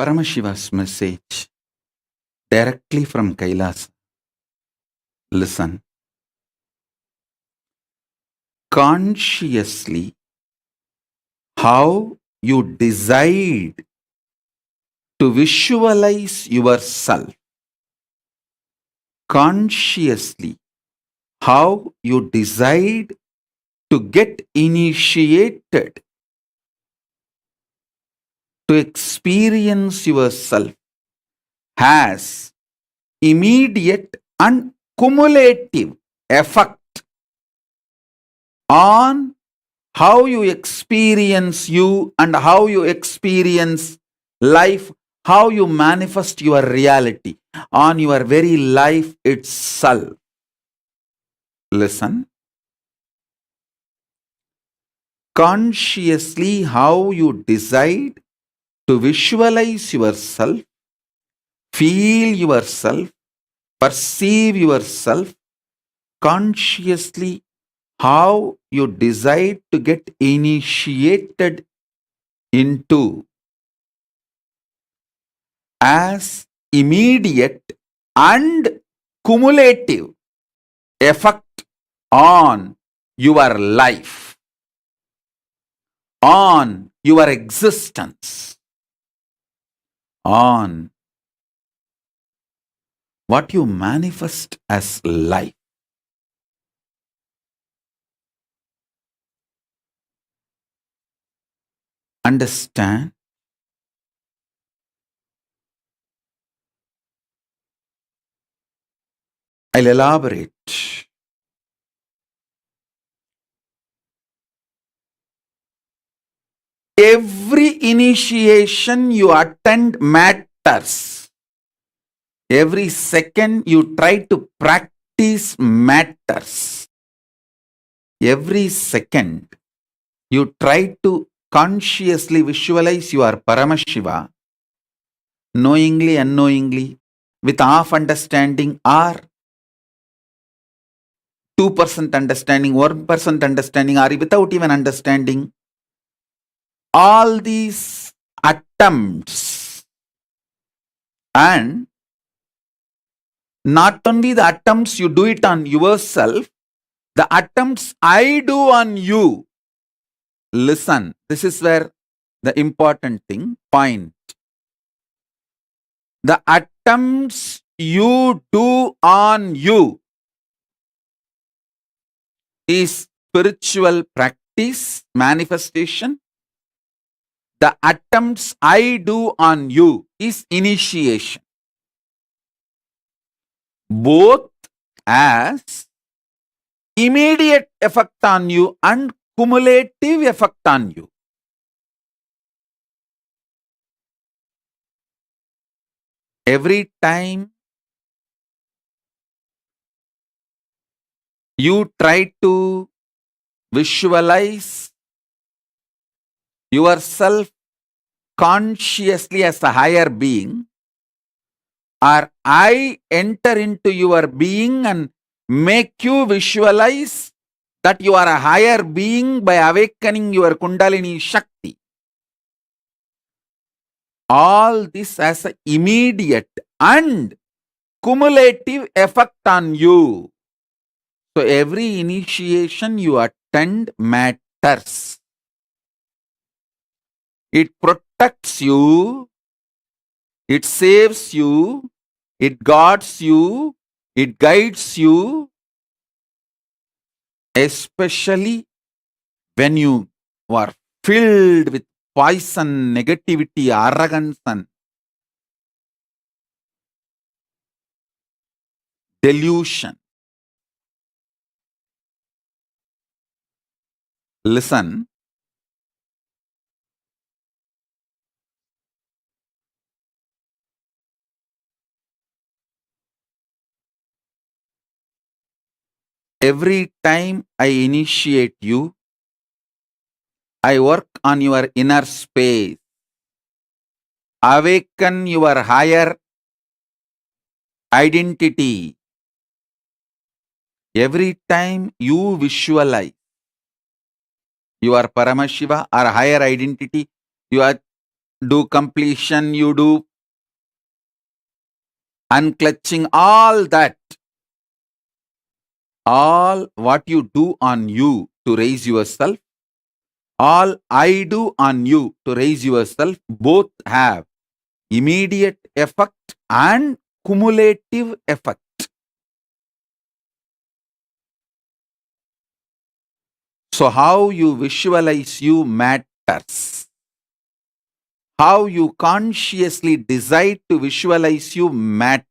Paramashiva's message directly from Kailas. Listen. Consciously, how you decide to visualize yourself. Consciously, how you decide to get initiated to experience yourself has immediate and cumulative effect on how you experience you and how you experience life, how you manifest your reality on your very life itself. Listen. Consciously, how you decide to visualize yourself, feel yourself, perceive yourself, consciously, how you decide to get initiated into as immediate and cumulative effect on your life, on your existence, on what you manifest as life. Understand? I'll elaborate. Every initiation you attend matters. Every second you try to practice matters. Every second you try to consciously visualize your Paramashiva, knowingly, unknowingly, with half understanding or 2% understanding, 1% understanding, or without even understanding. All these attempts, and not only the attempts you do it on yourself, the attempts I do on you. Listen, this is where the important point. The attempts you do on you is spiritual practice, manifestation. The attempts I do on you is initiation. Both as immediate effect on you and cumulative effect on you. Every time you try to visualize yourself consciously as a higher being, or I enter into your being and make you visualize that you are a higher being by awakening your Kundalini Shakti. All this has an immediate and cumulative effect on you. So every initiation you attend matters. It protects you, it saves you, it guards you, it guides you, especially when you are filled with poison, negativity, arrogance, and delusion. Listen. Every time I initiate you, I work on your inner space, awaken your higher identity. Every time you visualize your Paramashiva or higher identity, you are do completion, you do unclutching, all that, all what you do on you to raise yourself, all I do on you to raise yourself, both have immediate effect and cumulative effect. So how you visualize you matters. How you consciously decide to visualize you matters.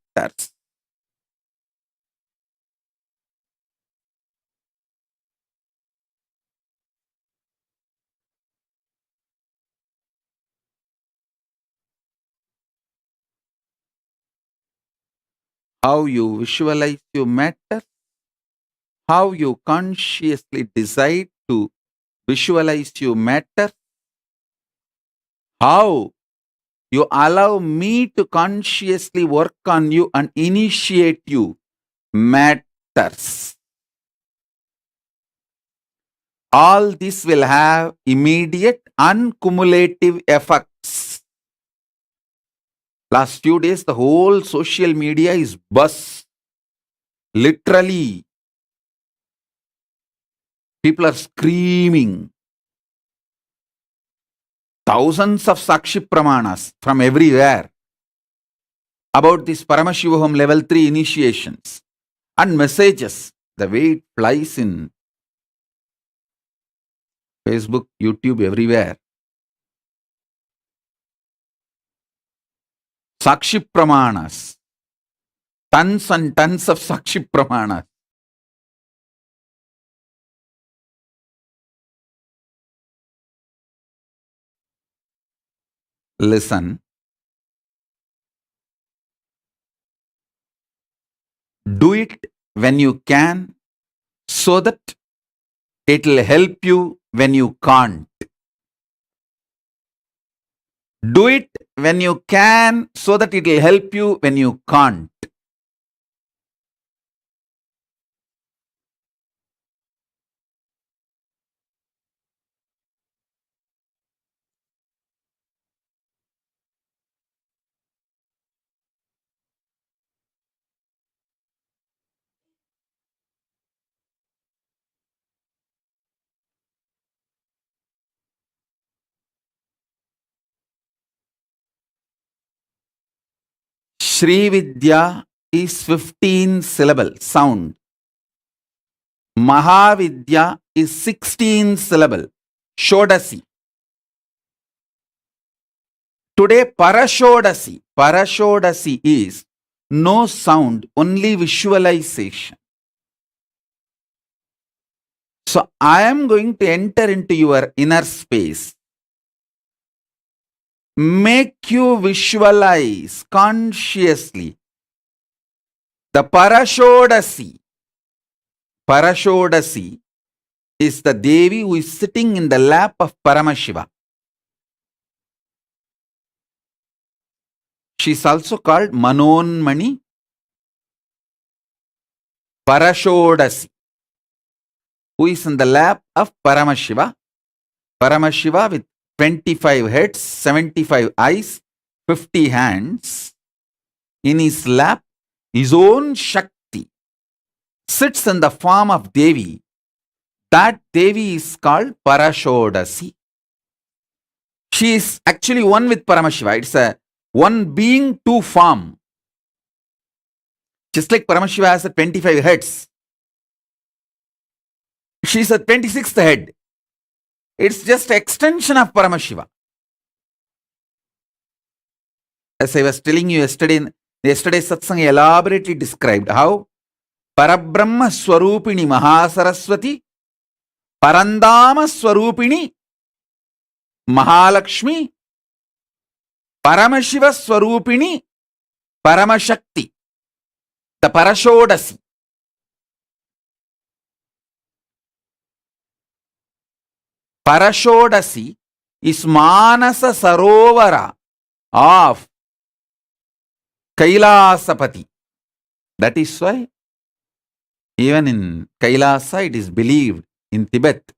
How you visualize you matters. How you consciously decide to visualize you matters. How you allow me to consciously work on you and initiate you matters. All this will have immediate and cumulative effects. Last few days, the whole social media is buzz. Literally, people are screaming. Thousands of Sakshi Pramanas from everywhere about this Paramashivoham Level 3 initiations and messages. The way it flies in Facebook, YouTube, everywhere. Sakshi Pramanas. Tons and tons of Sakshi Pramanas. Listen. Do it when you can so that it will help you when you can't. Do it when you can so that it will help you when you can't. Shri Vidya is 15 syllable sound. Mahavidya is 16 syllable. Shodasi. Today Parashodashi. Parashodashi is no sound, only visualization. So I am going to enter into your inner space. Make you visualize consciously the Parashodashi. Parashodashi is the Devi who is sitting in the lap of Paramashiva. She is also called Manonmani Parashodashi, who is in the lap of Paramashiva. Paramashiva with 25 heads, 75 eyes, 50 hands. In his lap, his own Shakti sits in the form of Devi. That Devi is called Parashodashi. She is actually one with Paramashiva. It's a one being, two form. Just like Paramashiva has a 25 heads. She is a 26th head. It's just extension of Paramashiva. As I was telling you yesterday's satsang elaborately described how Parabrahma Swarupini Mahasaraswati, Parandama Swarupini Mahalakshmi, Paramashiva Swarupini Paramashakti, the Parashodasi. Parashodasi is Manasa Sarovara of Kailasapati. That is why even in Kailasa it is believed in Tibet,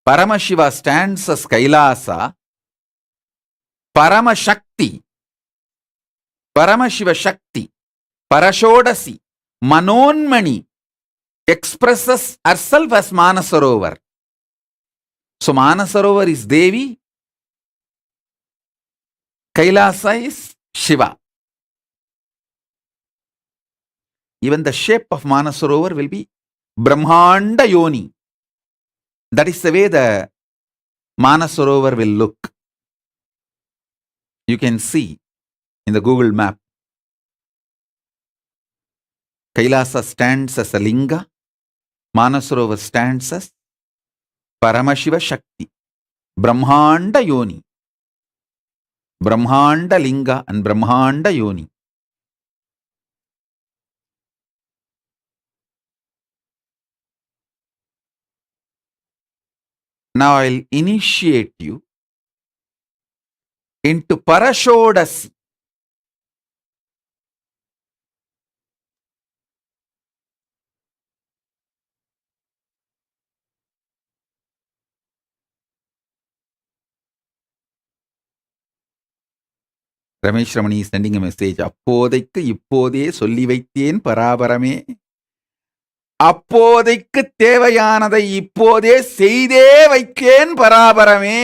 Paramashiva stands as Kailasa, Paramashakti, Paramashiva Shakti, Parashodashi, Manonmani expresses herself as Manasarovar. So Manasarovar is Devi, Kailasa is Shiva. Even the shape of Manasarovar will be Brahmanda Yoni. That is the way the Manasarovar will look. You can see in the Google map. Kailasa stands as a linga. Manasarovar stands as Paramashiva Shakti. Brahmanda Yoni. Brahmanda Linga and Brahmanda Yoni. Now I'll initiate you into Parashodashi. Ramesh Ramani is sending a message. அப்போதைக்கு இப்போதே சொல்லி வைத்தேன் பராபரமே. அப்போதைக்கு தேவையானதை இப்போதே செய்தே வைத்தேன் பராபரமே.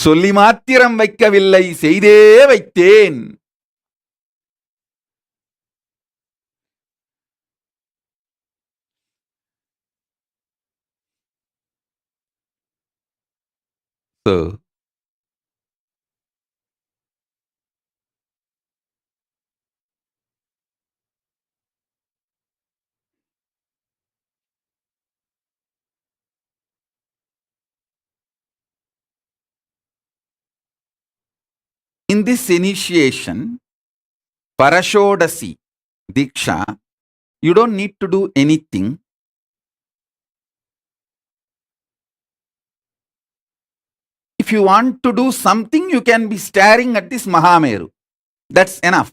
சொல்லி மாத்திரம் வைக்கவில்லை, செய்தே வைத்தேன். So, in this initiation, Parashodashi, Diksha, you don't need to do anything. If you want to do something, you can be staring at this Mahameru. That's enough.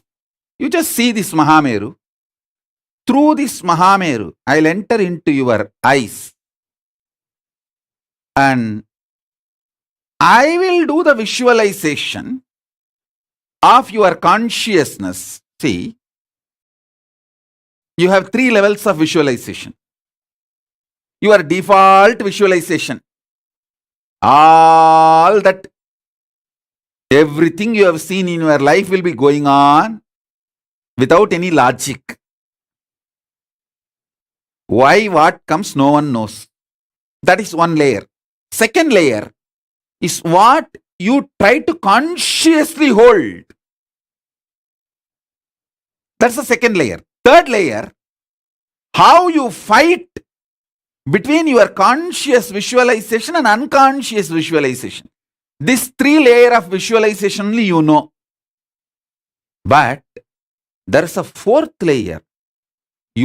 You just see this Mahameru. Through this Mahameru, I'll enter into your eyes. And I will do the visualization of your consciousness. See, you have 3 levels of visualization. Your default visualization. All that, everything you have seen in your life will be going on without any logic. Why, what comes, no one knows. That is one layer. Second layer is what you try to consciously hold. That's the second layer. Third layer, how you fight between your conscious visualization and unconscious visualization. This 3 layer of visualization only you know. But there is a 4th layer.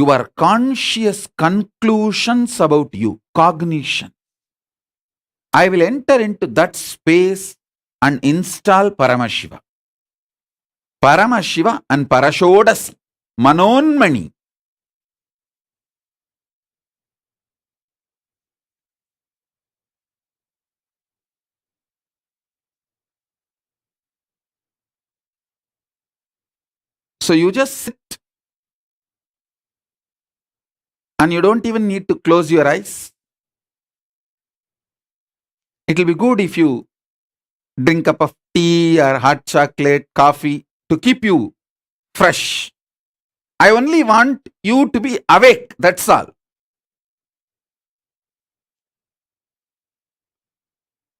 Your conscious conclusions about you, cognition. I will enter into that space and install Paramashiva. Paramashiva and Parashodashi, Manonmani. So you just sit and you don't even need to close your eyes. It will be good if you drink a cup of tea or hot chocolate, coffee to keep you fresh. I only want you to be awake, that's all.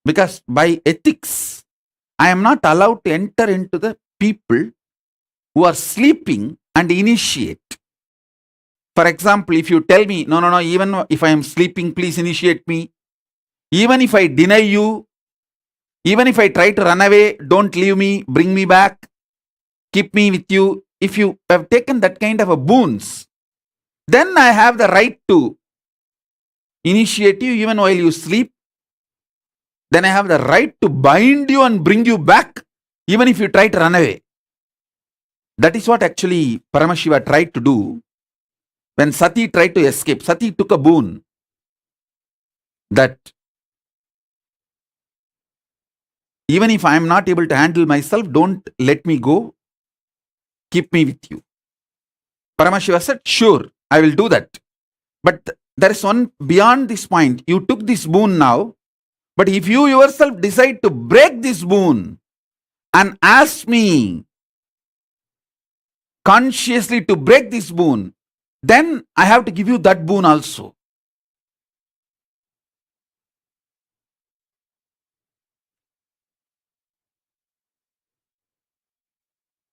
Because by ethics, I am not allowed to enter into the people who are sleeping and initiate. For example, if you tell me, no, even if I am sleeping, please initiate me. Even if I deny you, even if I try to run away, don't leave me, bring me back, keep me with you. If you have taken that kind of a boons, then I have the right to initiate you even while you sleep. Then I have the right to bind you and bring you back, even if you try to run away. That is what actually Paramashiva tried to do when Sati tried to escape. Sati took a boon that Even if I am not able to handle myself, don't let me go. Keep me with you. Paramashiva said, sure, I will do that. But there is one beyond this point. You took this boon now, but if you yourself decide to break this boon and ask me consciously to break this boon, then I have to give you that boon also.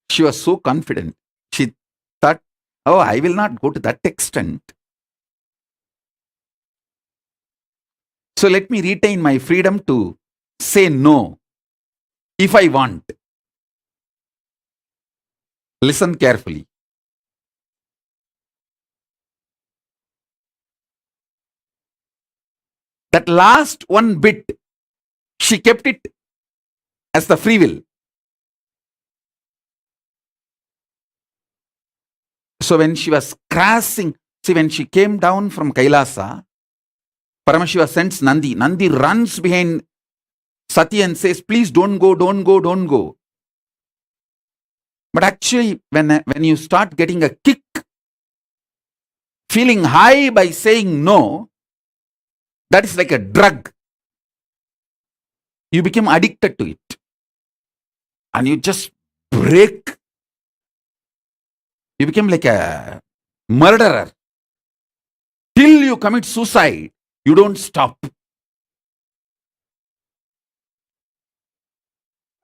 She was so confident. She thought, oh, I will not go to that extent. So let me retain my freedom to say no if I want. Listen carefully. That last one bit, she kept it as the free will. So when she was crashing, see, when she came down from Kailasa, Paramashiva sends Nandi. Nandi runs behind Sati and says, please don't go, don't go, don't go. But actually, when you start getting a kick, feeling high by saying no, that is like a drug. You become addicted to it. And you just break. You become like a murderer. Till you commit suicide, you don't stop.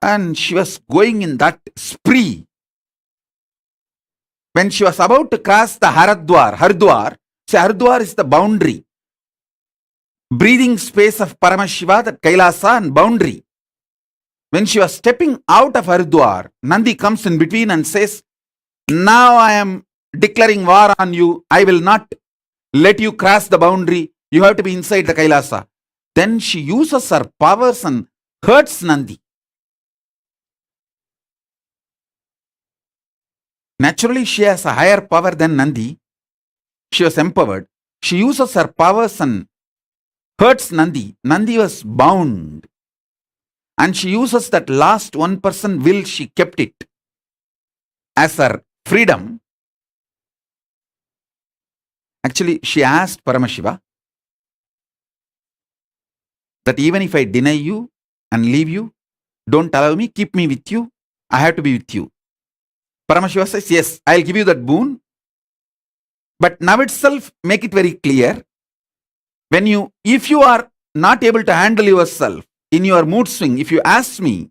And she was going in that spree. When she was about to cross the Haridwar, see, Haridwar is the boundary. Breathing space of Paramashiva, that Kailasa and boundary. When she was stepping out of Haridwar, Nandi comes in between and says, now I am declaring war on you. I will not let you cross the boundary. You have to be inside the Kailasa. Then she uses her powers and hurts Nandi. Naturally, she has a higher power than Nandi. She was empowered. She uses her powers and hurts Nandi. Nandi was bound. And she uses that last 1% will, she kept it as her freedom. Actually, she asked Paramashiva that even if I deny you and leave you, don't allow me, keep me with you. I have to be with you. Paramashiva says, yes, I'll give you that boon. But now itself, make it very clear. If you are not able to handle yourself in your mood swing, if you ask me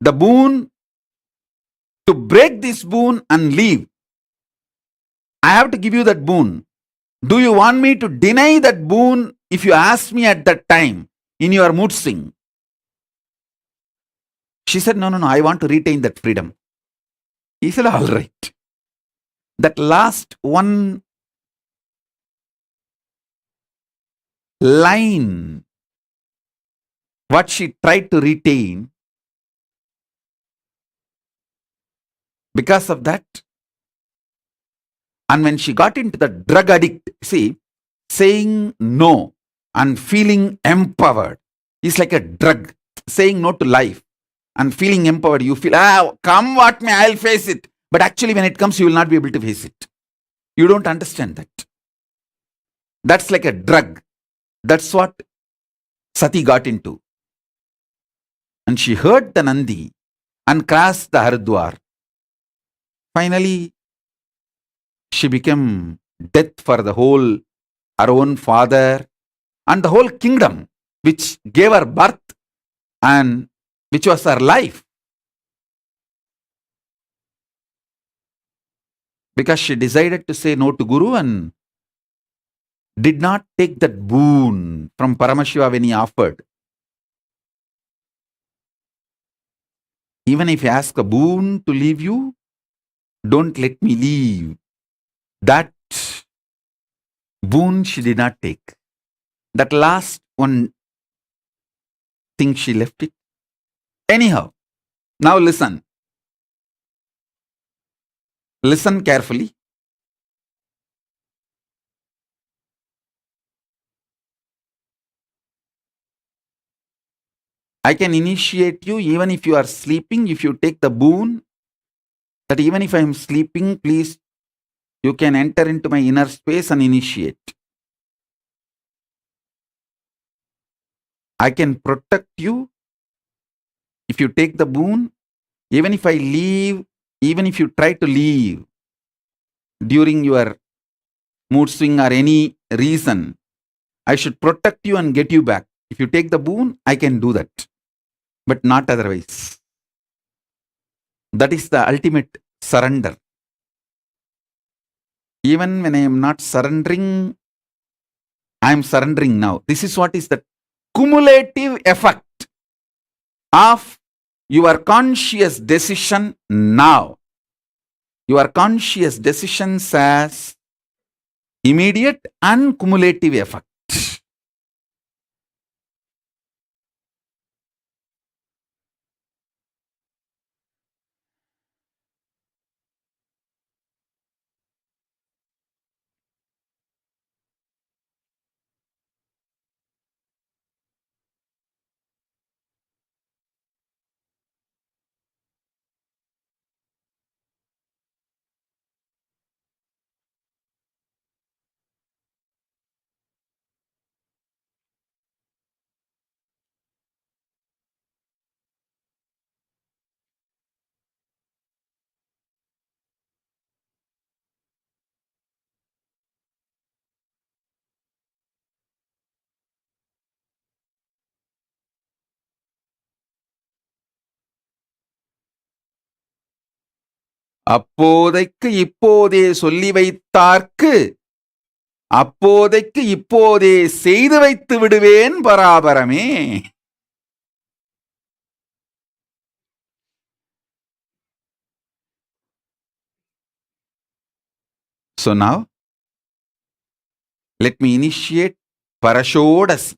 the boon to break this boon and leave, I have to give you that boon. Do you want me to deny that boon if you ask me at that time in your mood swing? She said, no, I want to retain that freedom. He said, all right. That last one line, what she tried to retain, because of that, and when she got into the drug addict, see, saying no and feeling empowered is like a drug. Saying no to life and feeling empowered, you feel, come what may, I'll face it. But actually, when it comes, you will not be able to face it. You don't understand that. That's like a drug. That's what Sati got into. And she heard the Nandi and crossed the Haridwar. Finally, she became death for the whole, her own father and the whole kingdom, which gave her birth and which was her life. Because she decided to say no to Guru and did not take that boon from Paramashiva when he offered. Even if you ask a boon to leave you, don't let me leave. That boon she did not take. That last one thing she left it. Anyhow, now listen. Listen carefully. I can initiate you even if you are sleeping, if you take the boon that even if I am sleeping, please, you can enter into my inner space and initiate. I can protect you if you take the boon, even if I leave, even if you try to leave during your mood swing or any reason, I should protect you and get you back. If you take the boon, I can do that, but not otherwise. That is the ultimate surrender. Even when I am not surrendering, I am surrendering now. This is what is the cumulative effect of your conscious decision now. Your conscious decisions has immediate and cumulative effect. அப்போதைக்கு இப்போதே சொல்லி வைத்தார்க்கு அப்போதைக்கு இப்போதே செய்து வைத்து விடுவேன் பராபரமே. So now, let me initiate Parashodashi.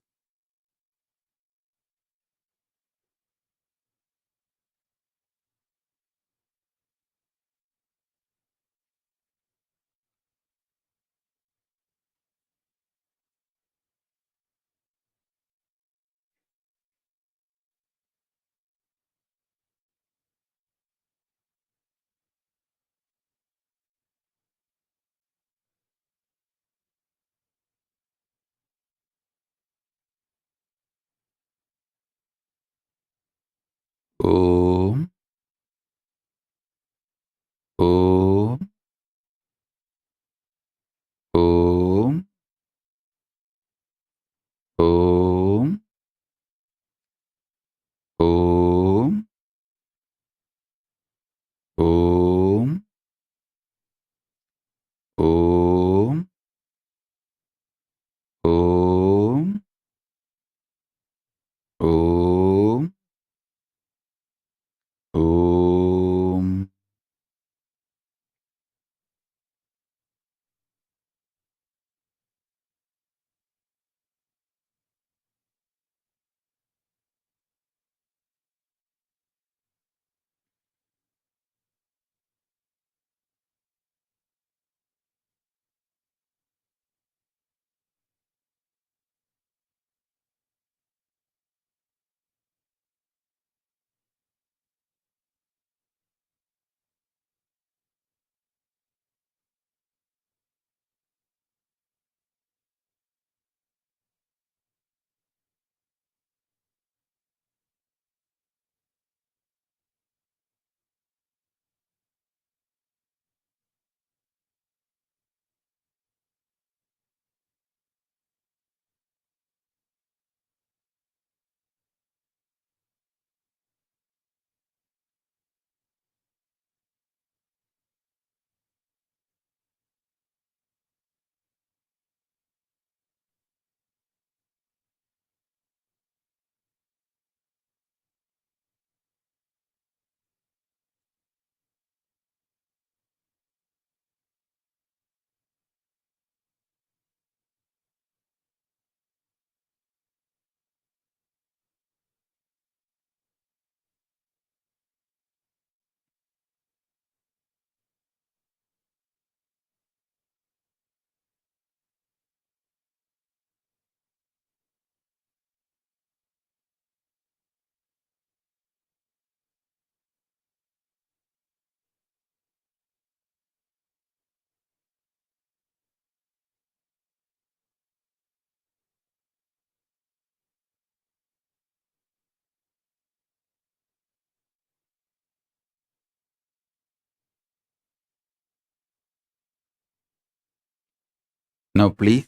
Now please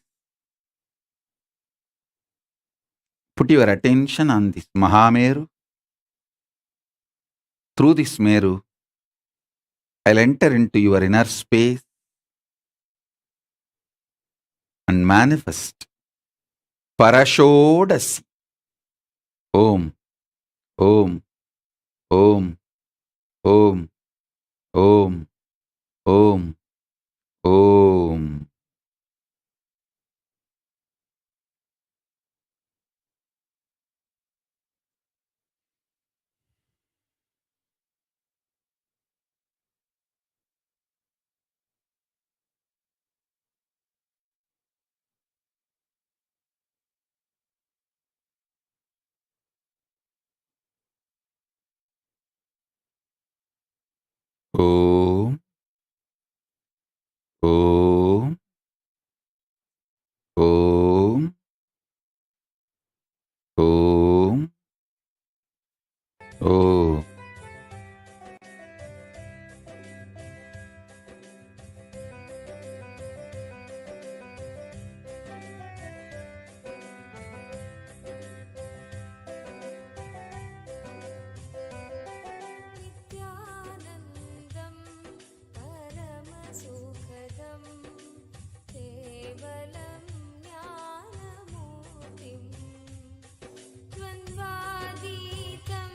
put your attention on this Mahameru. Through this Meru, I'll enter into your inner space and manifest Parashodashi. Om, Om, Om, Om, Om, Om, Om. Om, Om, Om, Om, Om. नित्यानन्दं परमसुखदं केवलं ज्ञानमूर्तिं द्वन्द्वातीतं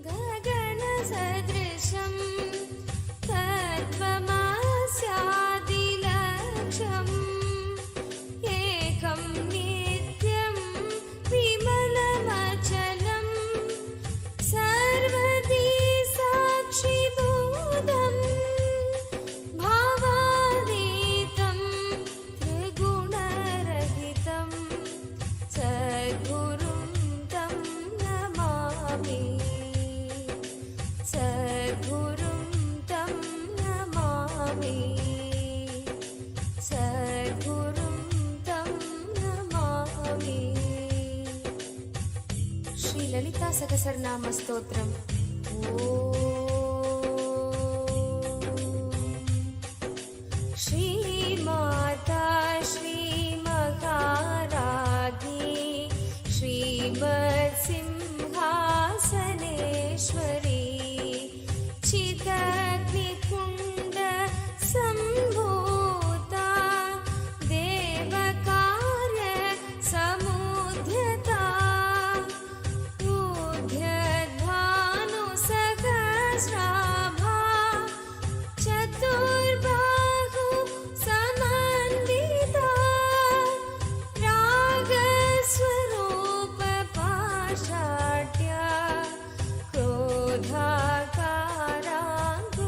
गगनसदृशं तत्त्वमस्यादिलक्ष्यम् एकं नित्यं विमलमचलं सर्वदी साक्षिभूतं भावातीतं त्रिगुणरहितं सद्गुरुं तं नमामि सद्गुरुं तं नमामि सद्गुरुं तं नमामि श्रीललिता सहस्रनाम स्तोत्रम् श्रीमाता श्रीमहाराज्ञी श्रीमत्सिंहासनेश्वरी चिदग्निकुण्ड सम्भूता देवकार्य समुद्यता ऊर्ध्वध्वानुसहस्राभा चतुर्बाहु समन्विता रागस्वरूप पाषाढ्या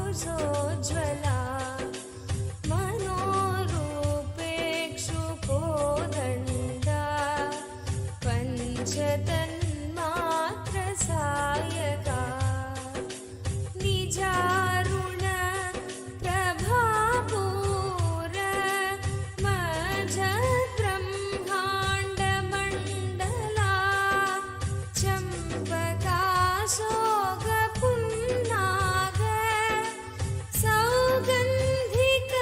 क्रोधाकाराङ्कुशोज्ज्वला मनोरूपेक्षुकोदण्डा पञ्चतन्मात्रसायका निजारुण प्रभापूर मझब्रह्माण्डमण्डला चम्पकाशोकपुन्नाग सौगन्धिक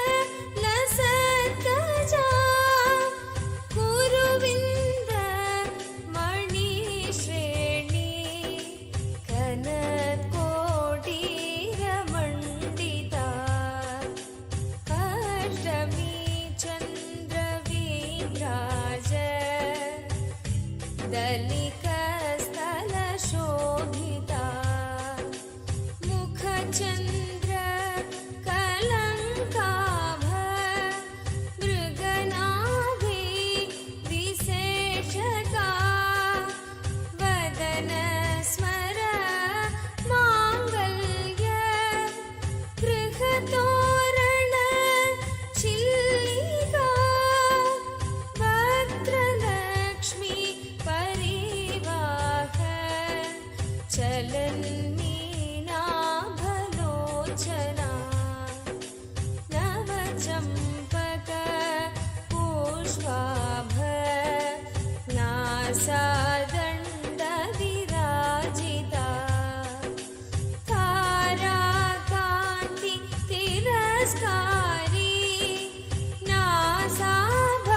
लसत्कजा कुरुविन्द मणिश्रेणी कनत्कोटिरमण्डिता अष्टमी चन्द्रविभ्राज दलिकस्थलशोभिता मुखचन्द्र कलङ्काभ मृगनाभि विशेषका वदनस्मर माङ्गल्य गृहतोरण चिल्लिका वक्त्रलक्ष्मी परिवाह चलन्मीनाभलोचना नवचम्पक पुष्पाभ नासादण्डविराजिता ताराकान्ति तिरस्कारी नासाभ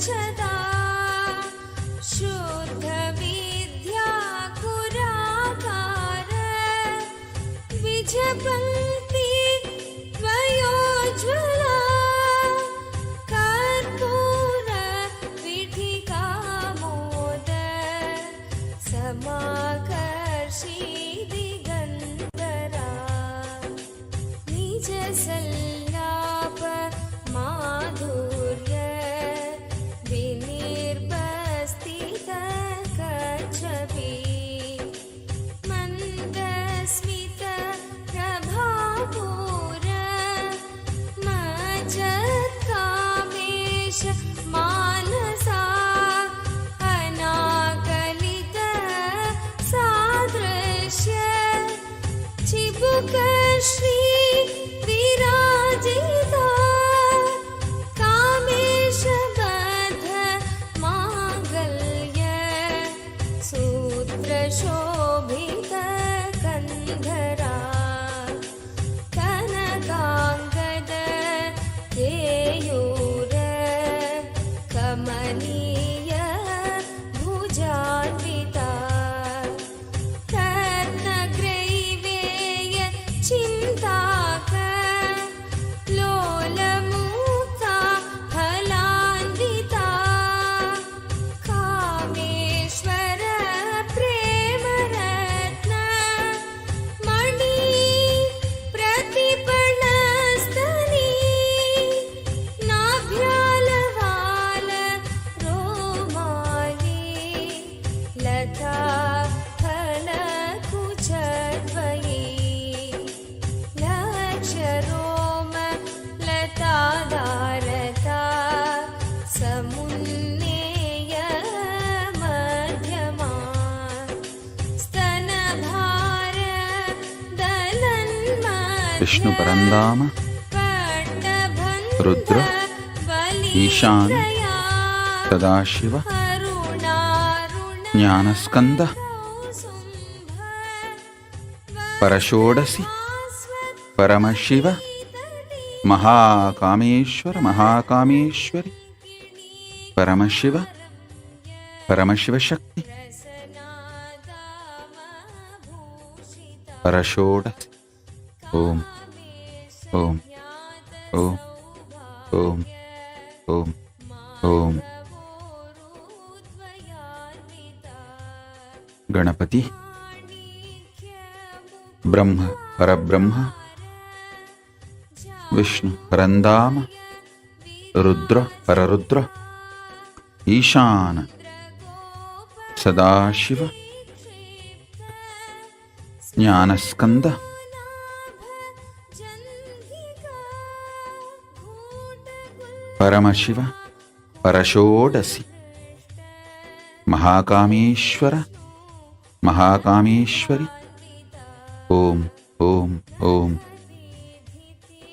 गच्छता शुद्ध विद्या कुराकार विजपन्ति वयोज्वला कर्पूर विठिकामोद समाकर्षि दिगन्तरा निज सल्लाप माधुर्य विनिर्बस्तित कच्छपि मन्दस्मित प्रभापूर मज्जत्कामेश मानसा अनाकलित सादृश्य चिबुक श्री विराजिता कामेश बद्ध मांगल्य सूत्र शोभित कंधरा कनकांगद केयूर कमनीय भुजान्विता रत्नग्रैवेय चिन्ताक लोलमुक्ता फलान्विता कामेश्वर प्रेमरत्न मणि प्रतिपणस्तनी नाभ्यालवाल रोमाली लता फलकुचद्वयी लक्षरोम लताधारता समुन्नेय मध्यमा स्तनभार दलन्मध्य विष्णु परंधाम रुद्र ईशान सदाशिव ज्ञानस्कंद परशोडसी परमशिव महाकामेश्वर महाकामेश्वरी परमशिव परमशिव शक्ति परशोडसी ओम ओम ओम ओम ओम ओम गणपति ब्रह्म परब्रह्म विष्णु परंधाम रुद्र पररुद्र ईशान सदाशिव ज्ञानस्कंद परमशिव परशोडसी महाकामेश्वर महाकामेश्वरी ओम ओम ओम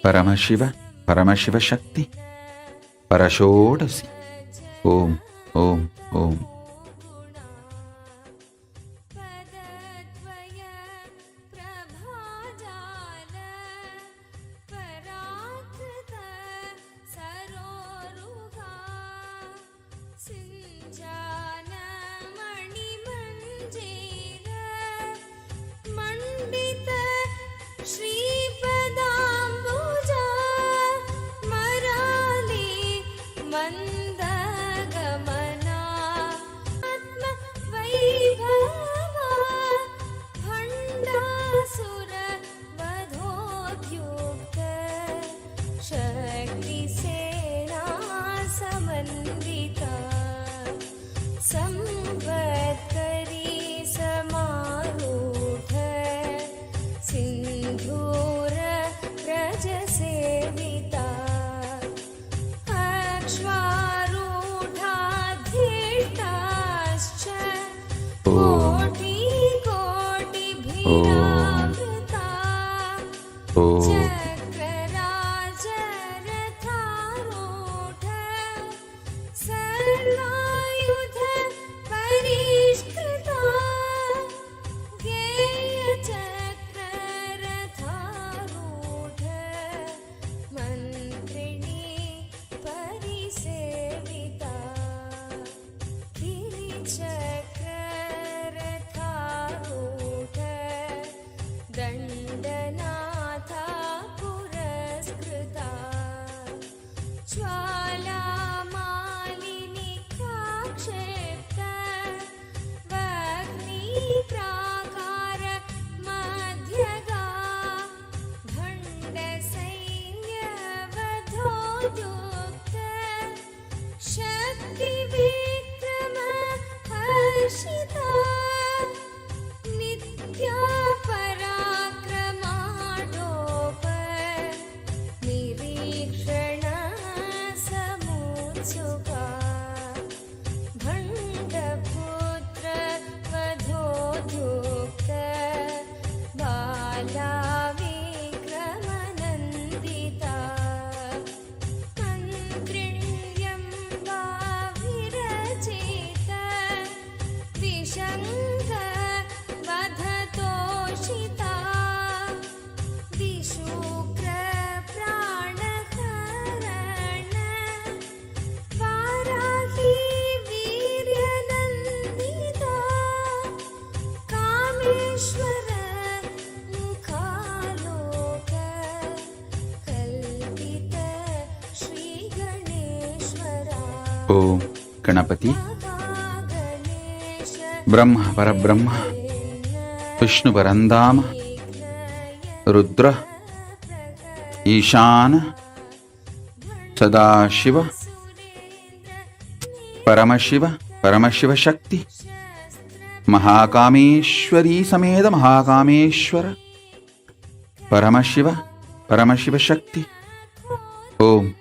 परमशिव परमशिव शक्ति परशोडसी Om Om Om मंत्रिणी परिसेविता Om Ganapati Brahma Parabrahma Vishnu Parandama Rudra Ishana Sadashiva Paramashiva Shakti Mahakameshwari Sameda Mahakameshwara Paramashiva Shakti Om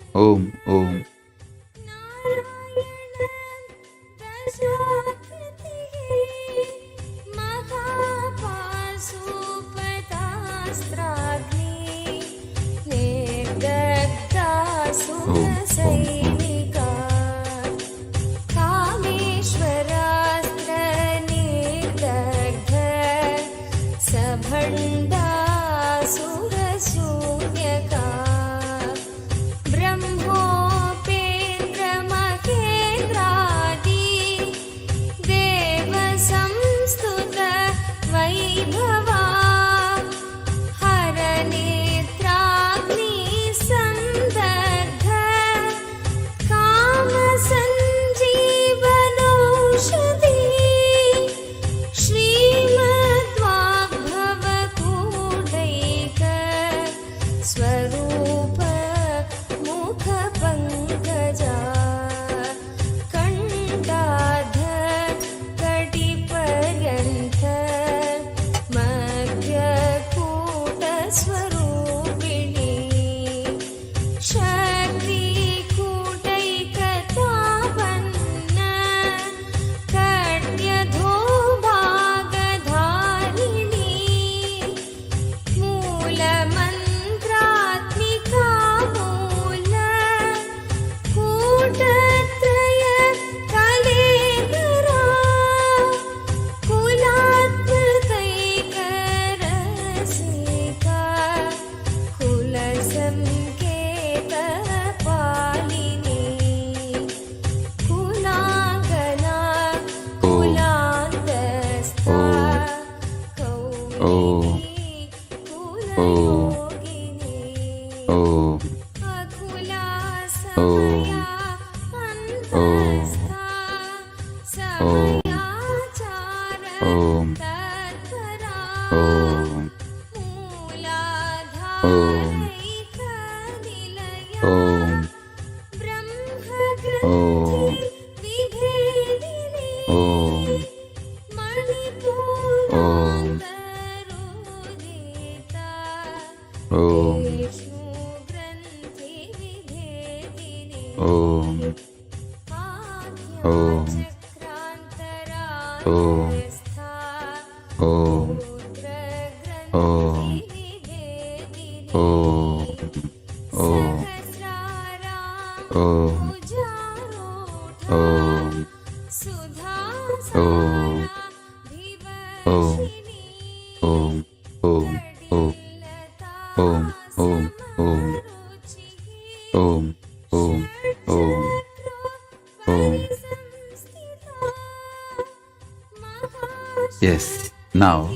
Yes, now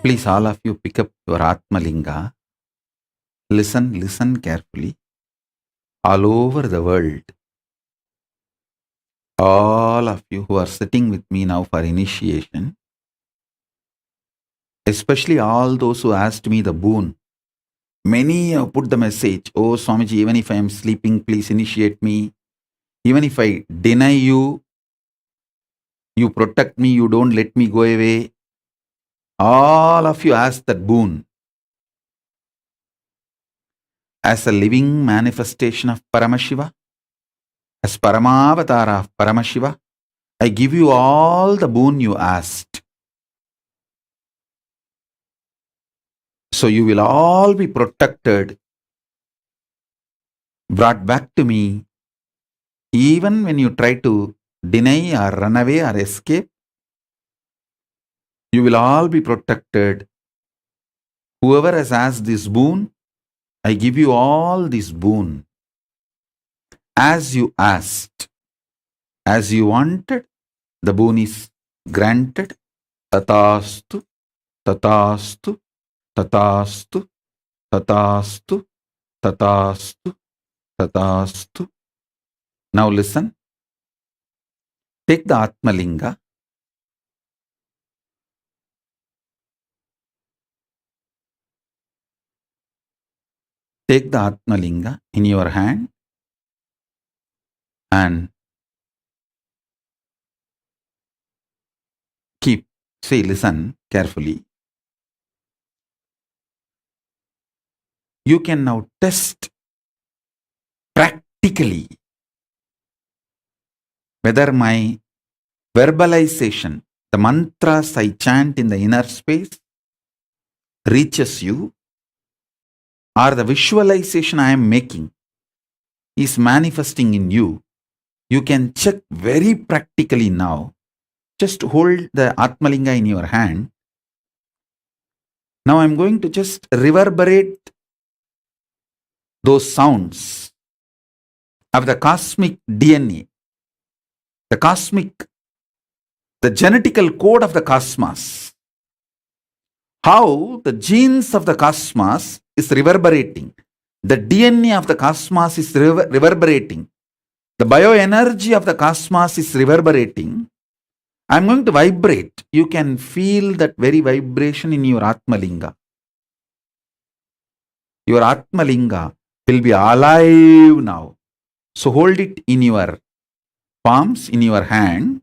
please all of you pick up your Atmalinga. Listen carefully. All over the world, all of you who are sitting with me now for initiation, especially all those who asked me the boon. Many have put the message, oh Swamiji, even if I am sleeping, please initiate me. Even if I deny you, you protect me, you don't let me go away. All of you ask that boon. As a living manifestation of Paramashiva, as Paramavatara of Paramashiva, I give you all the boon you asked. So you will all be protected, brought back to me. Even when you try to deny or run away or escape, you will all be protected. Whoever has asked this boon, I give you all this boon. As you asked, as you wanted, the boon is granted. Tatastu, tatastu, tatastu, tatastu, tatastu, tatastu. Now listen. Take the Atmalinga. Take the Atmalinga in your hand and keep. See, listen carefully. You can now test practically whether my verbalization, the mantras I chant in the inner space, reaches you, or the visualization I am making is manifesting in you. You can check very practically now. Just hold the Atmalinga in your hand. Now I'm going to just reverberate those sounds of the cosmic DNA, the genetical code of the cosmos. How the genes of the cosmos is reverberating. The DNA of the cosmos is reverberating. The bioenergy of the cosmos is reverberating. I'm going to vibrate. You can feel that very vibration in your Atmalinga. Your Atmalinga will be alive now. So hold it in your palms, in your hand.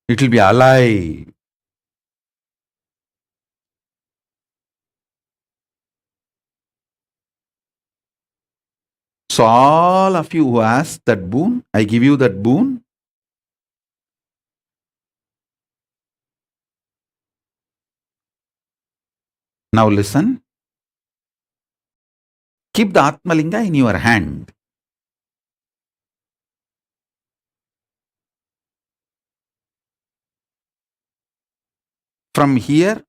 It will be alive. So all of you who asked that boon, I give you that boon. Now listen. Keep the Atmalinga in your hand. From here,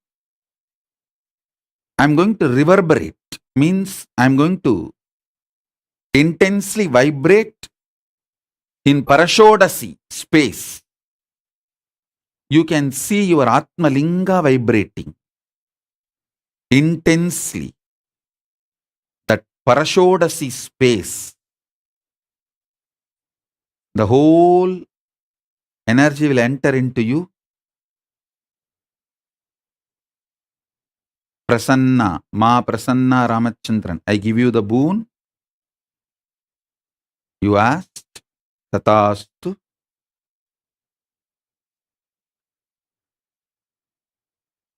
I'm going to reverberate. Means I'm going to intensely vibrate in Parashodashi space. You can see your Atmalinga vibrating intensely. That Parashodashi space. The whole energy will enter into you. Prasanna, Ma Prasanna Ramachandran, I give you the boon. You asked, Tatastu.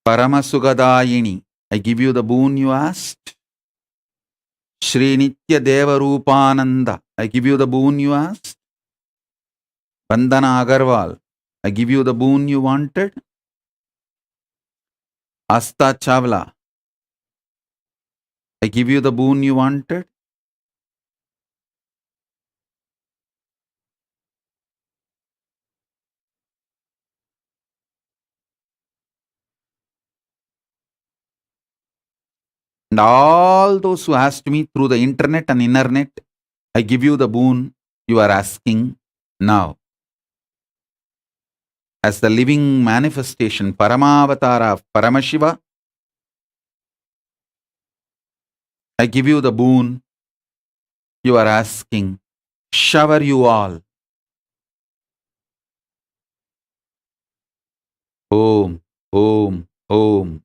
Paramasugadayini, I give you the boon you asked. Shri Nitya Deva Rupananda, I give you the boon you asked. Vandana Agarwal, I give you the boon you wanted. Asta Chawla, I give you the boon you wanted. And all those who asked me through the internet and internet, I give you the boon you are asking now. As the living manifestation, Paramavatara of Paramashiva, I give you the boon you are asking. Shower you all. Om, Om, Om.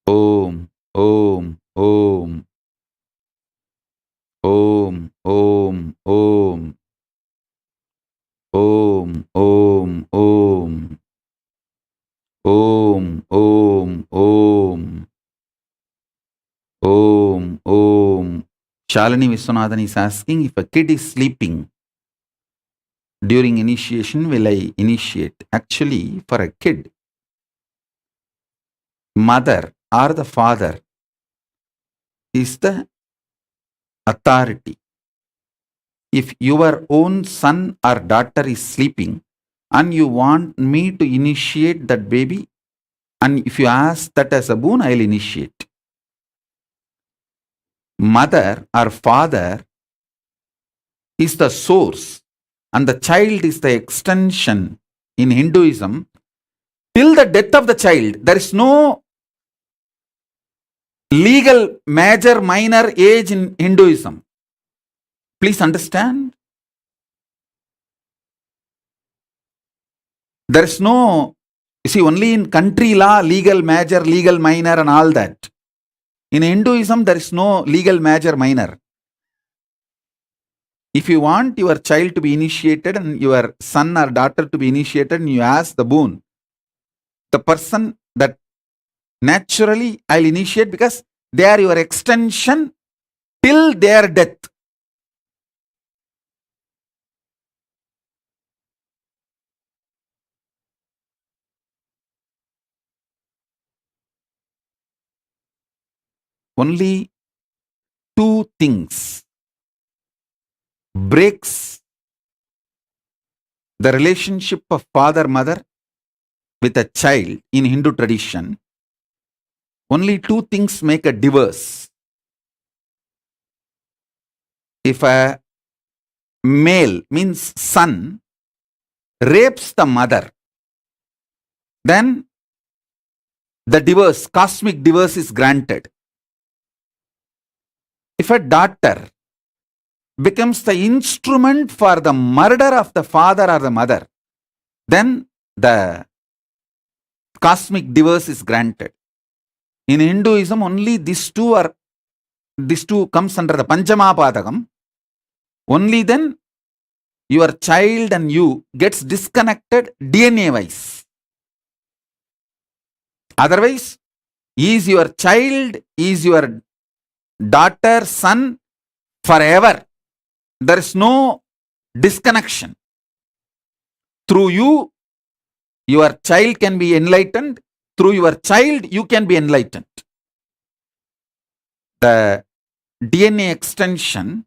Om, Om, Om. Om, Om, Om. Om, Om, Om. Om, Om, Om. Om, Om. Shalini Viswanathan is asking, if a kid is sleeping during initiation, will I initiate? Actually, for a kid, mother or the father is the authority. If your own son or daughter is sleeping and you want me to initiate that baby, and if you ask that as a boon, I will initiate. Mother or father is the source and the child is the extension. In Hinduism, till the death of the child, there is no legal major minor age in Hinduism. Please understand. There is no, you see, only in country law, legal major, legal minor, and all that. In Hinduism, there is no legal major minor. If you want your child to be initiated and your son or daughter to be initiated, and you ask the boon, the person that naturally I'll initiate because they are your extension till their death. Only two things breaks the relationship of father-mother with a child in Hindu tradition. Only two things make a divorce. If a male, means son, rapes the mother, then the divorce, cosmic divorce, is granted. If a daughter becomes the instrument for the murder of the father or the mother, then the cosmic divorce is granted. In Hinduism, only these two comes under the Panchamapadakam. Only then your child and you gets disconnected DNA wise. Otherwise, is your child, is your daughter, son forever. There is no disconnection. Through you, your child can be enlightened. Through your child, you can be enlightened. The DNA extension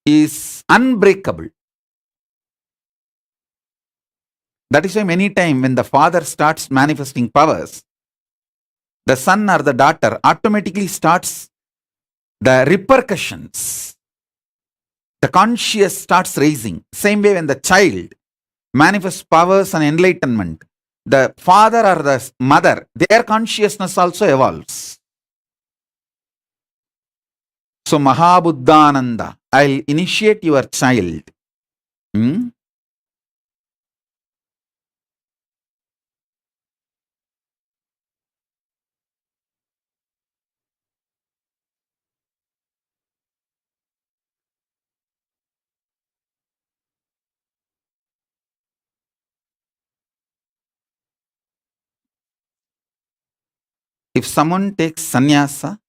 is unbreakable. That is why many times when the father starts manifesting powers, the son or the daughter automatically starts the repercussions. The conscious starts raising. Same way when the child manifests powers and enlightenment, the father or the mother, their consciousness also evolves. So Mahabuddhananda, I'll initiate your child. If someone takes sannyasa,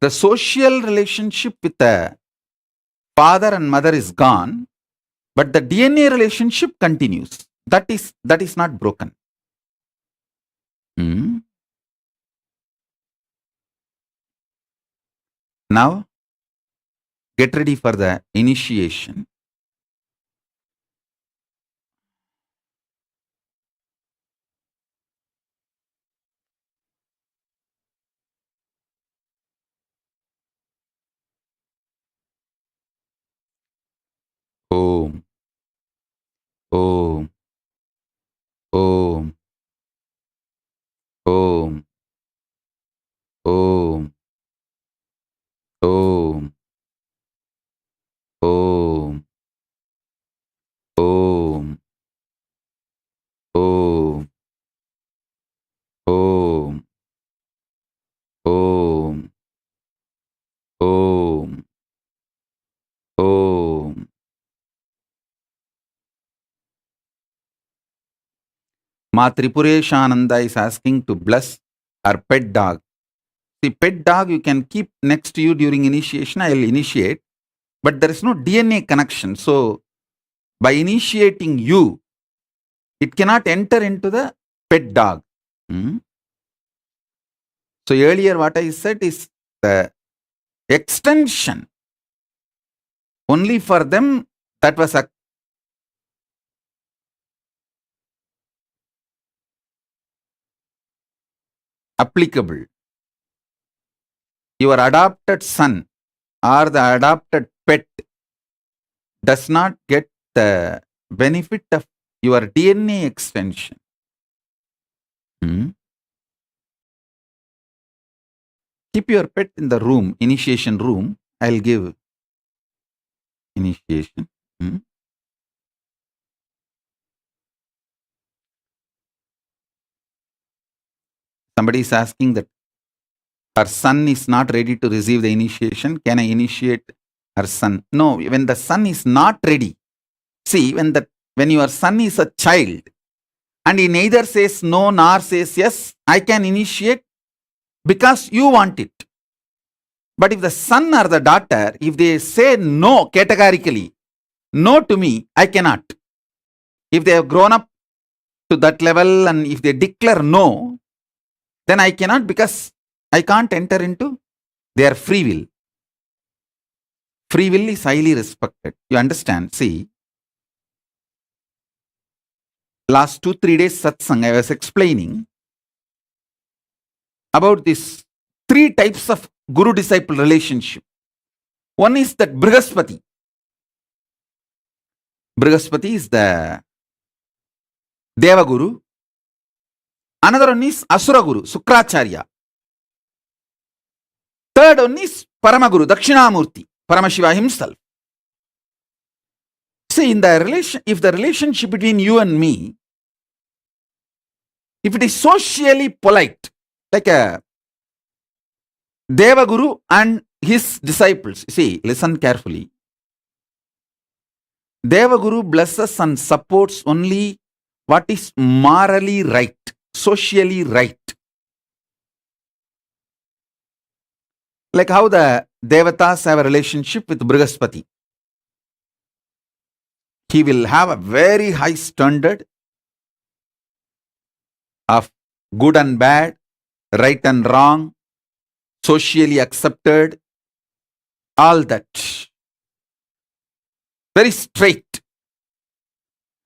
the social relationship with the father and mother is gone, but the DNA relationship continues. That is not broken. Now, get ready for the initiation. Om, Om, Om, Om, Om, Om, Om, Om, Om, Om, Om, Om, Om. Ma Tripureshananda is asking to bless her pet dog. The pet dog you can keep next to you during initiation. I will initiate, but there is no DNA connection. So, by initiating you, it cannot enter into the pet dog. So, earlier what I said is the extension only for them that was applicable. Your adopted son or the adopted pet does not get the benefit of your DNA extension. Hmm? Keep your pet in the room, initiation room. I'll give initiation. Hmm? Somebody is asking that her son is not ready to receive the initiation. Can I initiate her son? No, when the son is not ready. See, when your son is a child and he neither says no nor says yes, I can initiate because you want it. But if the son or the daughter, if they say no categorically, no to me, I cannot. If they have grown up to that level and if they declare no, then I cannot because I can't enter into their free will. Free will is highly respected. You understand? See, last 2-3 days satsang, I was explaining about these three types of guru-disciple relationship. One is that Brihaspati. Brihaspati is the Deva Guru. Another one is Asura Guru, Sukracharya. Third one is Paramaguru, Dakshinamurti, Paramashiva himself. See, in the relation, if the relationship between you and me, if it is socially polite, like a Deva Guru and his disciples, see, listen carefully. Deva Guru blesses and supports only what is morally right, socially right. Like how the Devatas have a relationship with Brihaspati. He will have a very high standard of good and bad, right and wrong, socially accepted, all that. Very straight.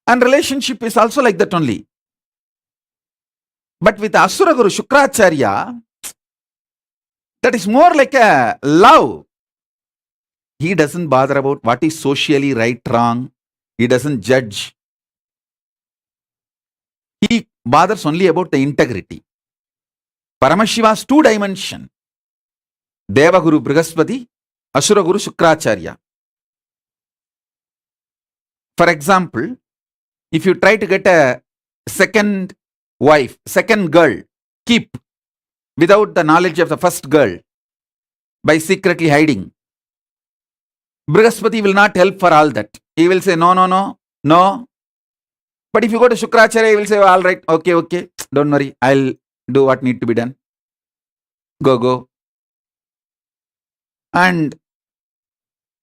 And relationship is also like that only. But with Asura Guru Shukracharya, that is more like a love. He doesn't bother about what is socially right, wrong. He doesn't judge. He bothers only about the integrity. Paramashiva's two dimension. Deva Guru Brihaspati, Asura Guru Shukracharya. For example, if you try to get a second wife, second girl, keep without the knowledge of the first girl by secretly hiding, Brihaspati will not help for all that. He will say, no, no, no, no. But if you go to Shukracharya, he will say, all right, okay, don't worry, I'll do what need to be done. Go. And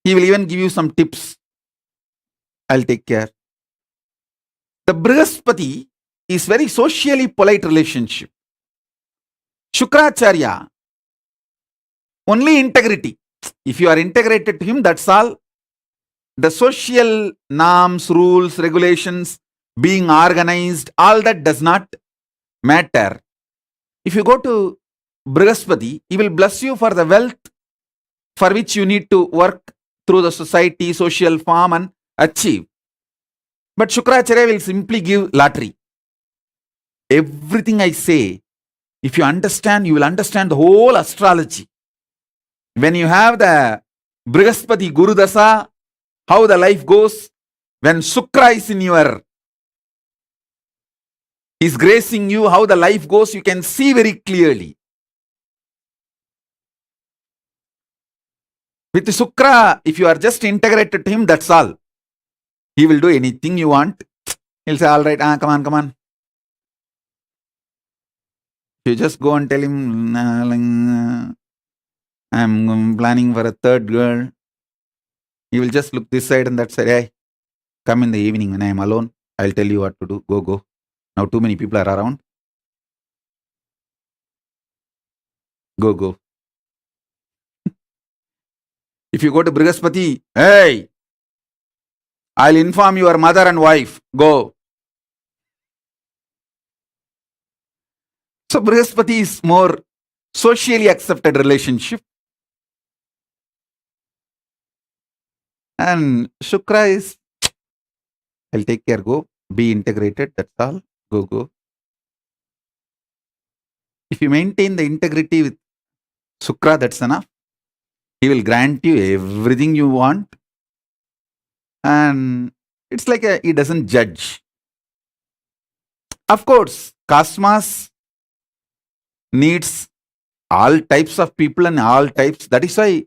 he will even give you some tips. I'll take care. The Brihaspati is very socially polite relationship. Shukracharya, only integrity. If you are integrated to him, that's all. The social norms, rules, regulations, being organized, all that does not matter. If you go to Brihaspati, he will bless you for the wealth for which you need to work through the society, social form and achieve. But Shukracharya will simply give lottery. Everything I say, if you understand, you will understand the whole astrology. When you have the Brihaspati Guru Dasa, how the life goes, when Shukra is gracing you, how the life goes, you can see very clearly. With Shukra, if you are just integrated to him, that's all. He will do anything you want. He'll say, all right, come on. You just go and tell him, I'm planning for a third girl. He will just look this side and that side. Hey, come in the evening when I am alone. I'll tell you what to do. Go. Now too many people are around. Go. If you go to Brihaspati, hey, I'll inform your mother and wife. Go. So Brihaspati is more socially accepted relationship. And Shukra is, I'll take care. Go. Be integrated. That's all. Go. If you maintain the integrity with Shukra, that's enough. He will grant you everything you want. And it's like he doesn't judge. Of course, Cosmos needs all types of people and all types. That is why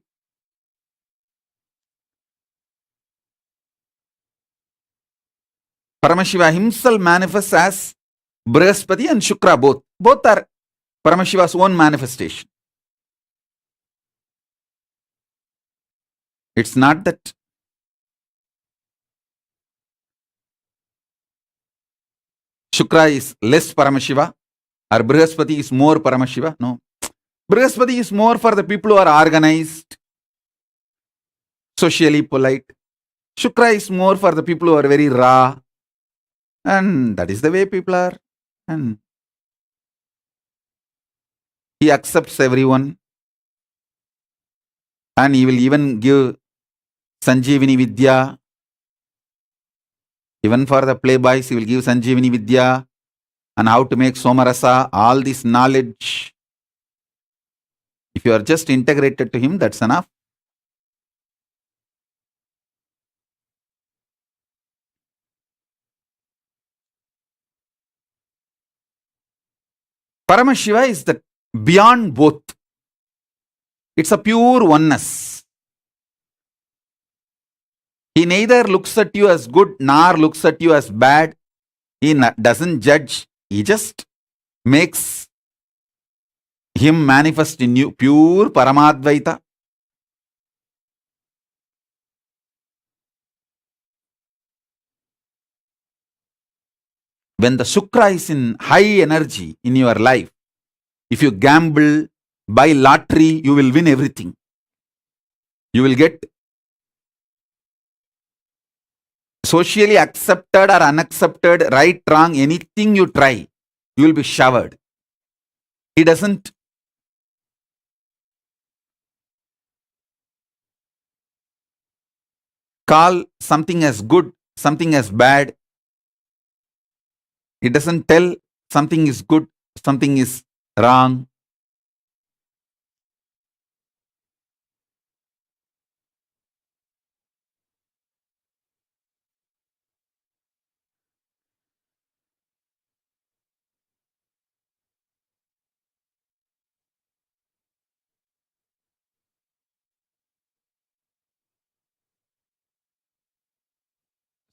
Paramashiva himself manifests as Brihaspati and Shukra both. Both are Paramashiva's own manifestation. It's not that Shukra is less Paramashiva or Brihaspati is more Paramashiva. No. Brihaspati is more for the people who are organized, socially polite. Shukra is more for the people who are very raw. And that is the way people are. And he accepts everyone. And he will even give Sanjeevani Vidya. Even for the playboys, he will give Sanjeevani Vidya and how to make Somarasa, all this knowledge. If you are just integrated to him, that's enough. Paramashiva is the beyond both. It's a pure oneness. He neither looks at you as good nor looks at you as bad. He doesn't judge. He just makes him manifest in you. Pure Paramadvaita. When the Shukra is in high energy in your life, if you gamble, buy lottery, you will win everything. You will get socially accepted or unaccepted, right, wrong, anything you try, you will be showered. He doesn't call something as good, something as bad. He doesn't tell something is good, something is wrong.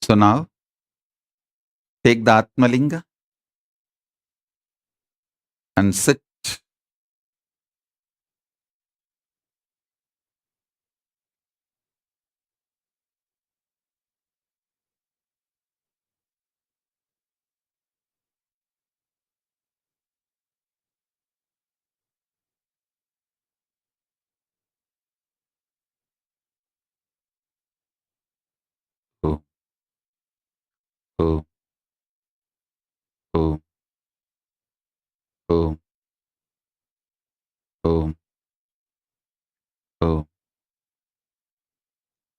So now, take the Atmalinga and sit. Oh, oh, oh, oh, oh, oh,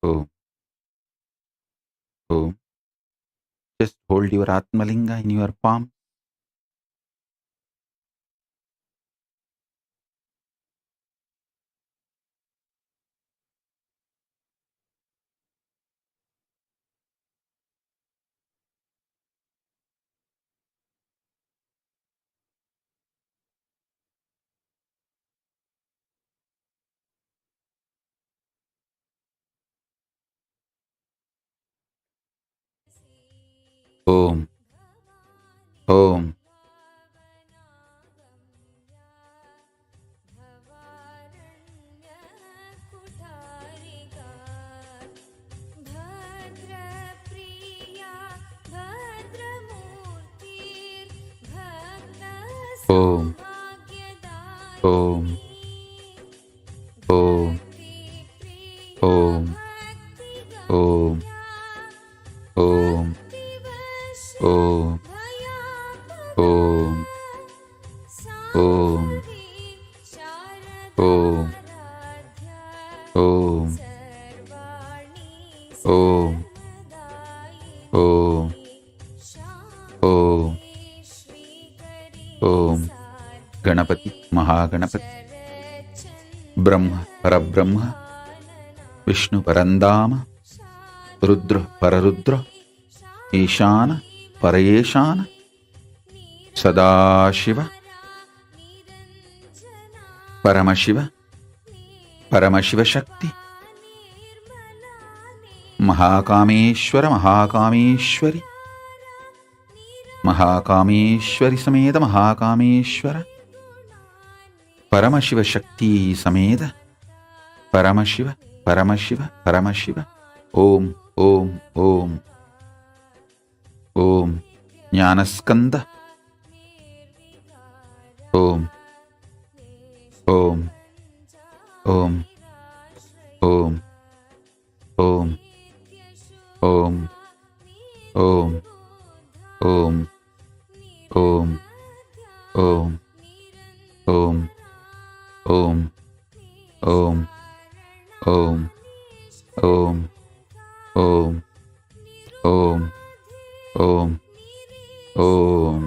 oh, oh. Just hold your Atmalinga in your palm. Om, Om, Om, Om, Om, Om, Om, Om, Om, Om, Om, Om, Om, Om, Om, Om, Om. Ganapati Mahaganapati, బ్రహ్మ పరబ్రహ్మ, విష్ణు పరంధామ, రుద్ర పరరుద్ర, ఈశాన పరయేశాన, సదాశివ పరమశివ, పరమశివ శక్తి, మహాకామేశ్వర మహాకామేశ్వరి, మహాకామేశ్వరి సమేత మహాకామేశ్వర, పరమశివ శక్తి సమేత పరమశివ పరమశివ పరమశివ. ఓం ఓం ఓం ఓం జ్ఞానస్కంద, ఓం ఓం ఓం ఓం ఓం ఓం ఓం ఓం ఓం ఓం ఓం ఓం ఓం ఓం ఓం ఓం ఓం ఓం ఓం. ఓం ఓం ఓం ఓం.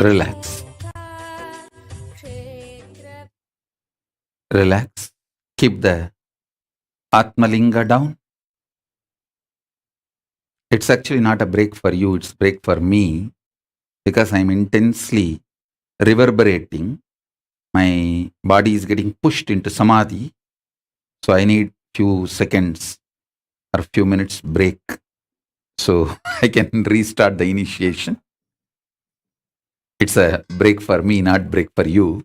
Relax. Kshetra Relax. Keep the Atmalinga down. It's actually not a break for you, it's break for me because I'm intensely reverberating. My body is getting pushed into samadhi. So I need few seconds or few minutes break so I can restart the initiation. It's a break for me, not break for you.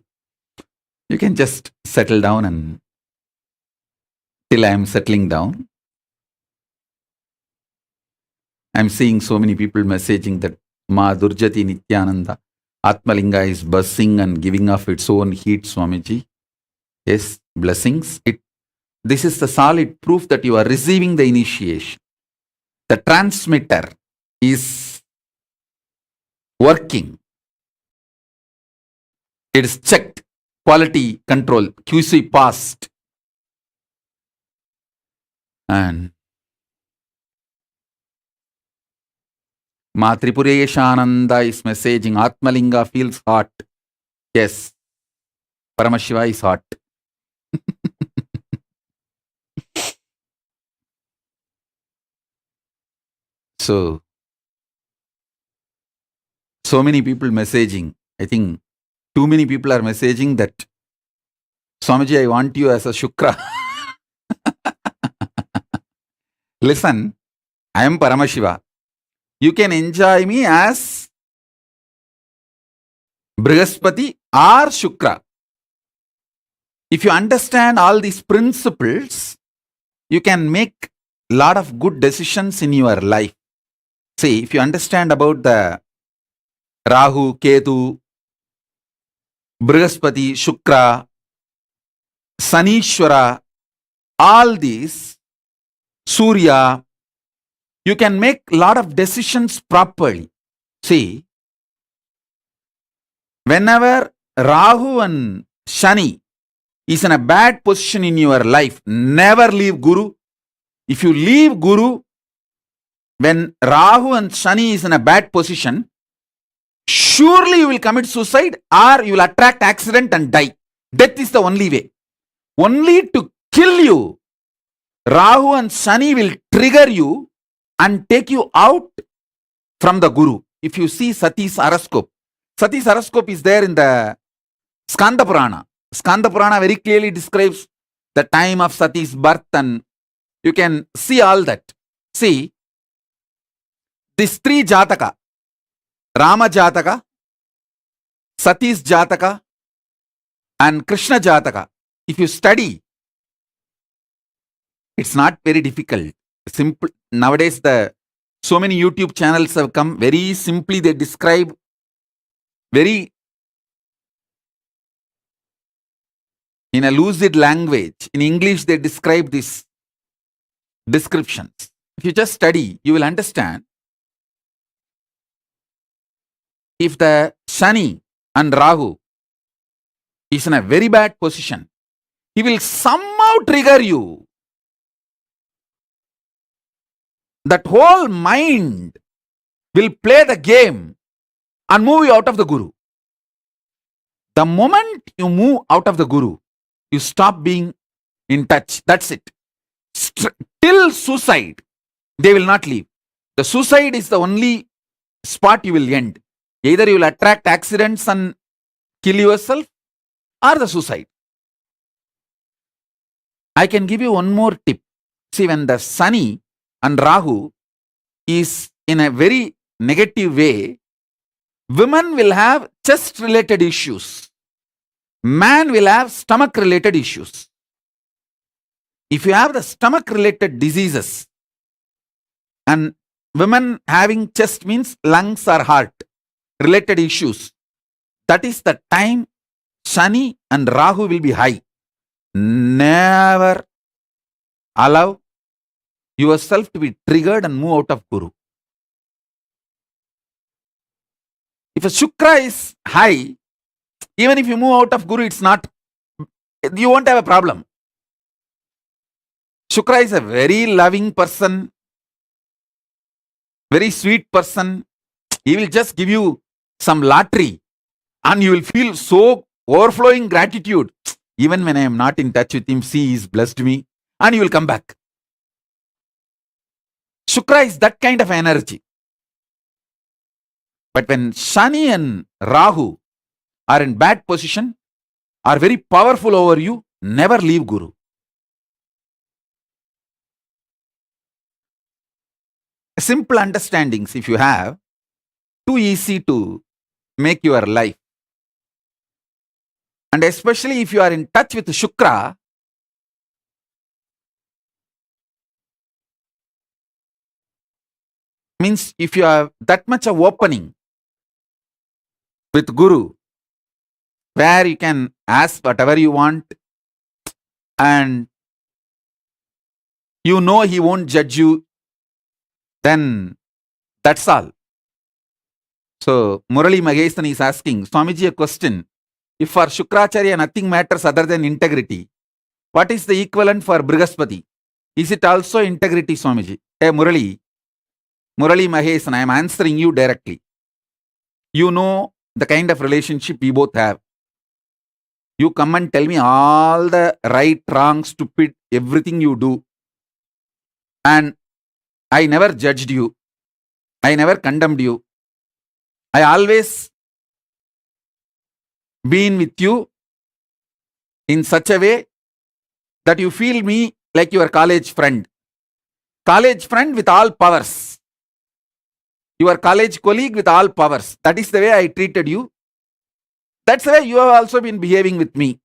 You can just settle down and till I am settling down. I'm seeing so many people messaging that Ma Durjati Nithyananda Atmalinga is buzzing and giving off its own heat, Swamiji. Yes, blessings. This is the solid proof that you are receiving the initiation. The transmitter is working. It is checked. Quality control, QC passed. And Ma Tripureshānanda is messaging Atmalinga feels hot. Yes, Paramashiva is hot. So many people messaging. I think too many people are messaging that Swamiji, I want you as a Shukra. Listen, I am Paramashiva. You can enjoy me as Brihaspati or Shukra. If you understand all these principles, you can make a lot of good decisions in your life. See, if you understand about the Rahu, Ketu, Brihaspati, Shukra, Saneeswara, all these, Surya, you can make a lot of decisions properly. See, whenever Rahu and Shani is in a bad position in your life, never leave Guru. If you leave Guru, when Rahu and Shani is in a bad position, surely you will commit suicide or you will attract accident and die. Death is the only way. Only to kill you, Rahu and Shani will trigger you and take you out from the Guru. If you see Sati's horoscope is there in the Skanda Purana. Skanda Purana very clearly describes the time of Sati's birth and you can see all that. See, these three Jataka, Rama Jataka, Sati's Jataka, and Krishna Jataka, if you study, it's not very difficult. Simple. Nowadays, so many YouTube channels have come. Very simply, they describe very in a lucid language. In English, they describe these descriptions. If you just study, you will understand. If the Shani and Rahu is in a very bad position, he will somehow trigger you. That whole mind will play the game and move you out of the Guru. The moment you move out of the Guru, you stop being in touch. That's it. Till suicide, they will not leave. The suicide is the only spot you will end. Either you will attract accidents and kill yourself or the suicide. I can give you one more tip. See, when the Shani and Rahu is in a very negative way, women will have chest related issues. Man will have stomach related issues. If you have the stomach related diseases and women having chest means lungs or heart related issues, that is the time Shani and Rahu will be high. Never allow yourself to be triggered and move out of Guru. If a Shukra is high, even if you move out of Guru, you won't have a problem. Shukra is a very loving person, very sweet person. He will just give you some lottery And you will feel so overflowing gratitude. Even when I am not in touch with him, see, he's blessed me. And you will come back. Shukra is that kind of energy. But when Shani and Rahu are in bad position, are very powerful over you, never leave Guru. Simple understandings, if you have, too easy to make your life. And especially if you are in touch with Shukra, means if you have that much of opening with Guru, where you can ask whatever you want and you know he won't judge you, then that's all. So Murali Magesan is asking Swamiji a question. If for Shukracharya nothing matters other than integrity, what is the equivalent for Brihaspati? Is it also integrity, Swamiji? Hey Murali Mahesan, I am answering you directly. You know the kind of relationship we both have. You come and tell me all the right, wrong, stupid, everything you do. And I never judged you. I never condemned you. I always been with you in such a way that you feel me like your college friend. College friend with all powers. Your college colleague with all powers. That is the way I treated you. That's the way you have also been behaving with me.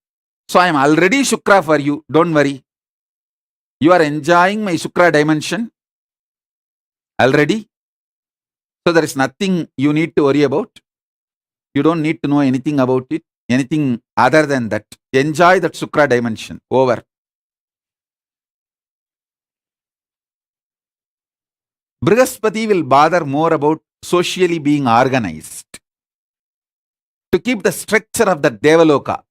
So I am already Shukra for you. Don't worry. You are enjoying my Shukra dimension already. So there is nothing you need to worry about. You don't need to know anything about it. Anything other than that. Enjoy that Shukra dimension. Over. Brihaspati will bother more about socially being organized to keep the structure of the Devaloka.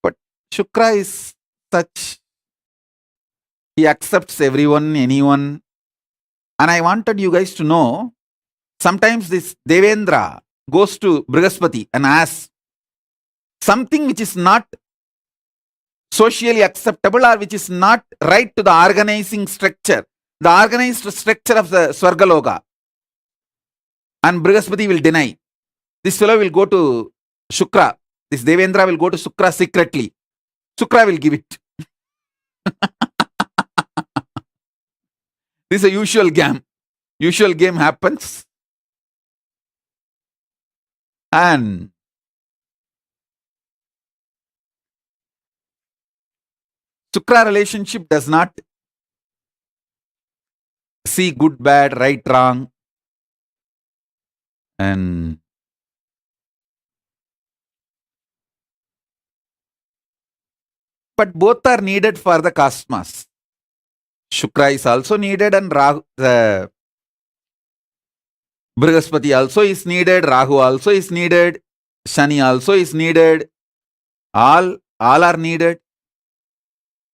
But Shukra is such, he accepts everyone, anyone. And I wanted you guys to know, sometimes this Devendra goes to Brihaspati and asks something which is not socially acceptable or which is not right to the organizing structure, the organized structure of the Swargaloka. And Brihaspati will deny. This fellow will go to Shukra. This Devendra will go to Shukra secretly. Shukra will give it. This is a usual game. Usual game happens. And Shukra relationship does not see good, bad, right, wrong. And but both are needed for the cosmos. Shukra is also needed and Brihaspati also is needed, Rahu also is needed, Shani also is needed. All are needed.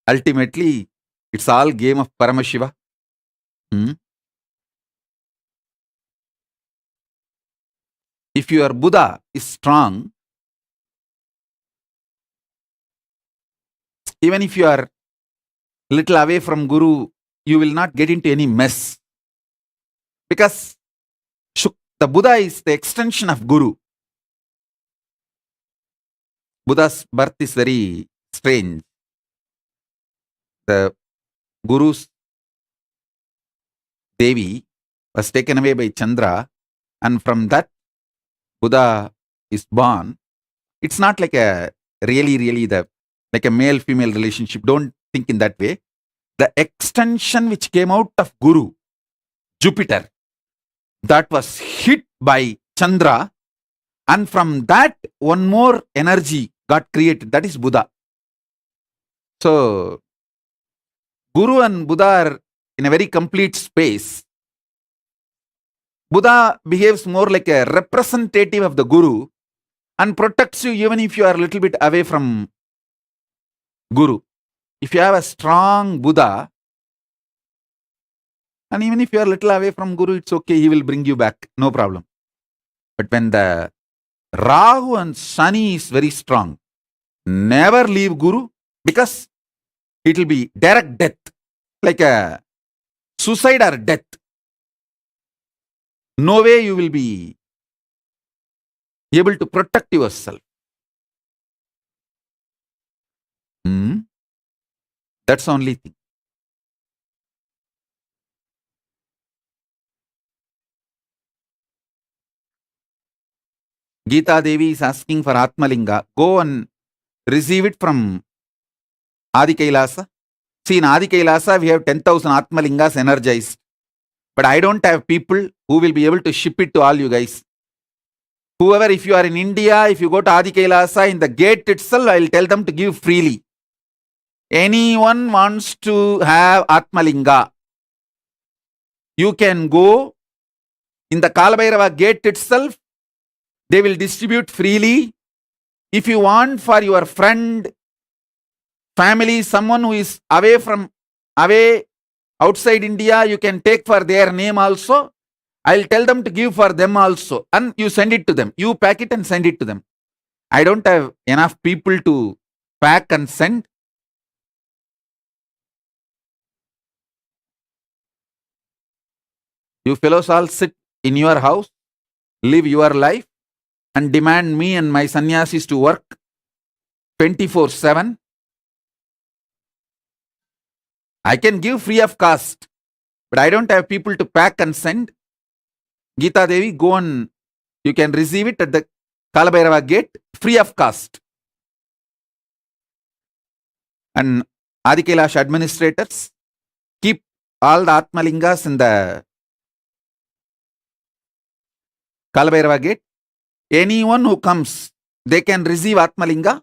Ultimately, it's all game of Paramashiva. If your Buddha is strong, even if you are little away from Guru, you will not get into any mess. Because the Buddha is the extension of Guru. Buddha's birth is very strange. The Guru's Devi was taken away by Chandra, and from that Buddha is born. It's not like a really like a male-female relationship. Don't think in that way. The extension which came out of Guru, Jupiter, that was hit by Chandra, and from that one more energy got created. That is Buddha. So Guru and Buddha are in a very complete space. Buddha behaves more like a representative of the Guru and protects you even if you are a little bit away from Guru. If you have a strong Buddha, and even if you are a little away from Guru, it's okay, he will bring you back, no problem. But when the Rahu and Shani is very strong, never leave Guru because it will be direct death, like a suicide or death. No way you will be able to protect yourself. Hmm? That's the only thing. Geeta Devi is asking for Atmalinga. Go and receive it from Adi Kailasa. See, in Adi Kailasa, we have 10,000 Atmalingas energized. But I don't have people who will be able to ship it to all you guys. Whoever, if you are in India, if you go to Adi Kailasa, in the gate itself, I will tell them to give freely. Anyone wants to have Atmalinga, you can go in the Kalabhairava gate itself. They will distribute freely. If you want for your friend, family, someone who is away outside India, you can take for their name also. I'll tell them to give for them also. And you send it to them. You pack it and send it to them. I don't have enough people to pack and send. You fellows all sit in your house, live your life, and demand me and my sannyasis to work 24/7. I can give free of cost, but I don't have people to pack and send. Geeta Devi, go and you can receive it at the Kalabhairava gate free of cost. And Adi Kailash administrators, keep all the Atmalingas in the Kalabhairava gate. Anyone who comes, they can receive Atmalinga.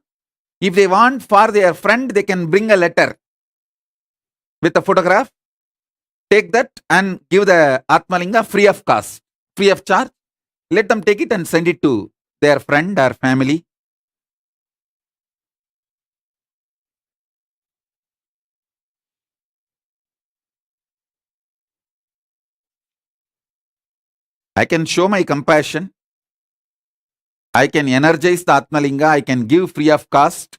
If they want for their friend, they can bring a letter with a photograph. Take that and give the Atmalinga free of cost, free of charge. Let them take it and send it to their friend or family. I can show my compassion. I can energize the Atmalinga. I can give free of cost.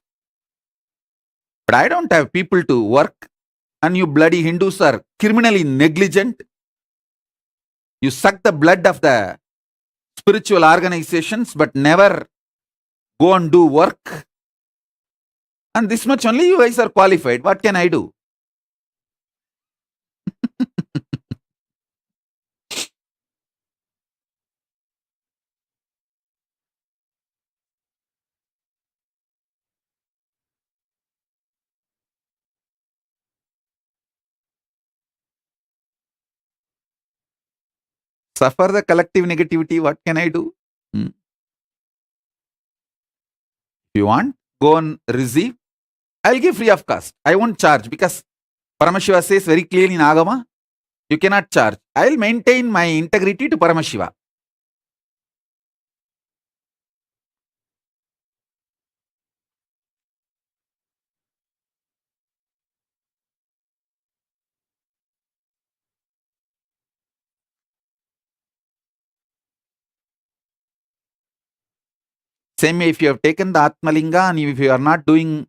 But I don't have people to work. And you bloody Hindus are criminally negligent. You suck the blood of the spiritual organizations, but never go and do work. And this much only you guys are qualified. What can I do? Suffer the collective negativity. What can I do? Hmm. If you want, go and receive. I'll give free of cost. I won't charge because Paramashiva says very clearly in Agama, you cannot charge. I'll maintain my integrity to Paramashiva. Same way, if you have taken the Atmalinga and if you are not doing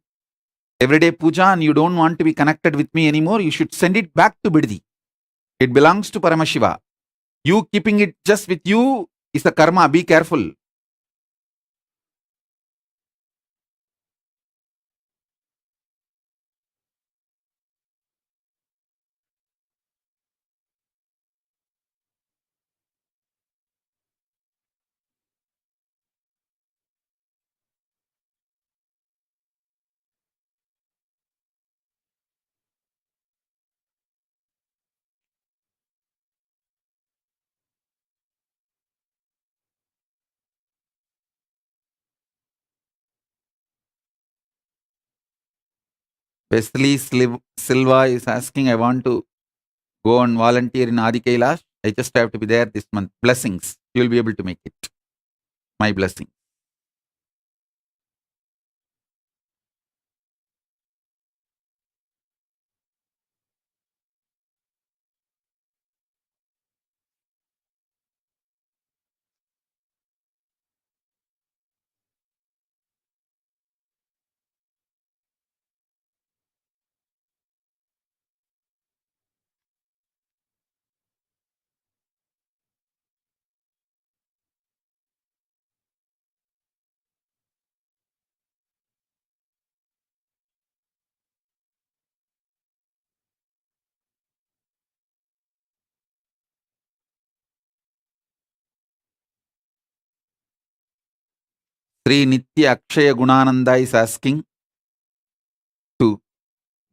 everyday puja and you don't want to be connected with me anymore, you should send it back to Biddi. It belongs to Paramashiva. You keeping it just with you is the karma. Be careful. Wesley Silva is asking, I want to go and volunteer in Adi Kailash. I just have to be there this month. Blessings. You will be able to make it. My blessing. Sri Nitya Akshaya Gunananda is asking to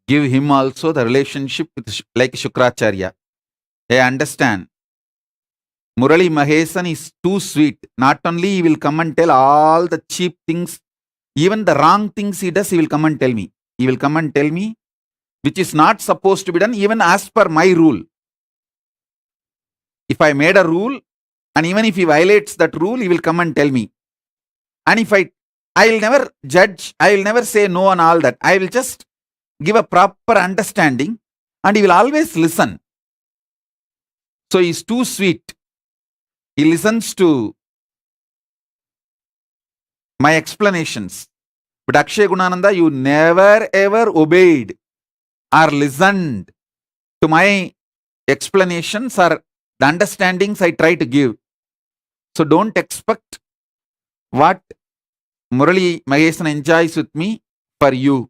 give him also the relationship with like Shukracharya. I understand. Murali Mahesan is too sweet. Not only he will come and tell all the cheap things, even the wrong things he does, he will come and tell me. He will come and tell me, which is not supposed to be done, even as per my rule. If I made a rule, and even if he violates that rule, he will come and tell me. And if I will never judge, I will never say no on all that. I will just give a proper understanding, and he will always listen. So he is too sweet. He listens to my explanations. But Akshay Gunananda, you never ever obeyed or listened to my explanations or the understandings I try to give. So don't expect what Murali Mahesan enjoys with me for you.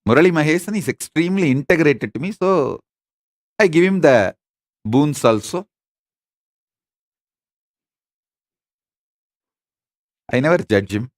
Murali Mahesan is extremely integrated to me, so I give him the boons also. I never judge him.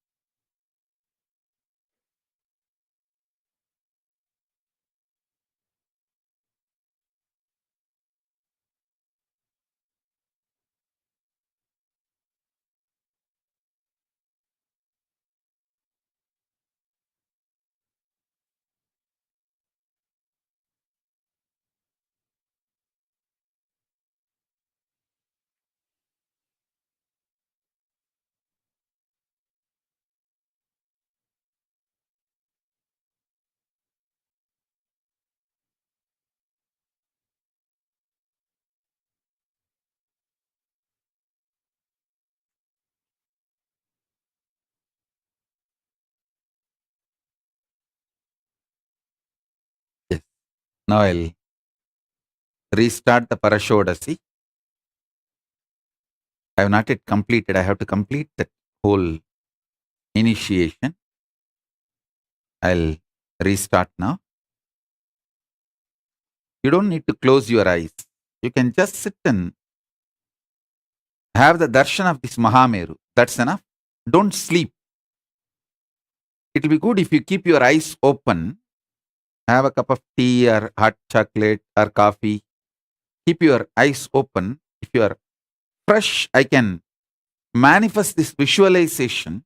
Yes. Now I'll restart the Parashodashi. I have not yet completed. I have to complete that whole initiation. I'll restart now. You don't need to close your eyes. You can just sit and have the darshan of this Mahameru. That's enough. Don't sleep. It will be good if you keep your eyes open. Have a cup of tea or hot chocolate or coffee. Keep your eyes open. If you are fresh, I can manifest this visualization,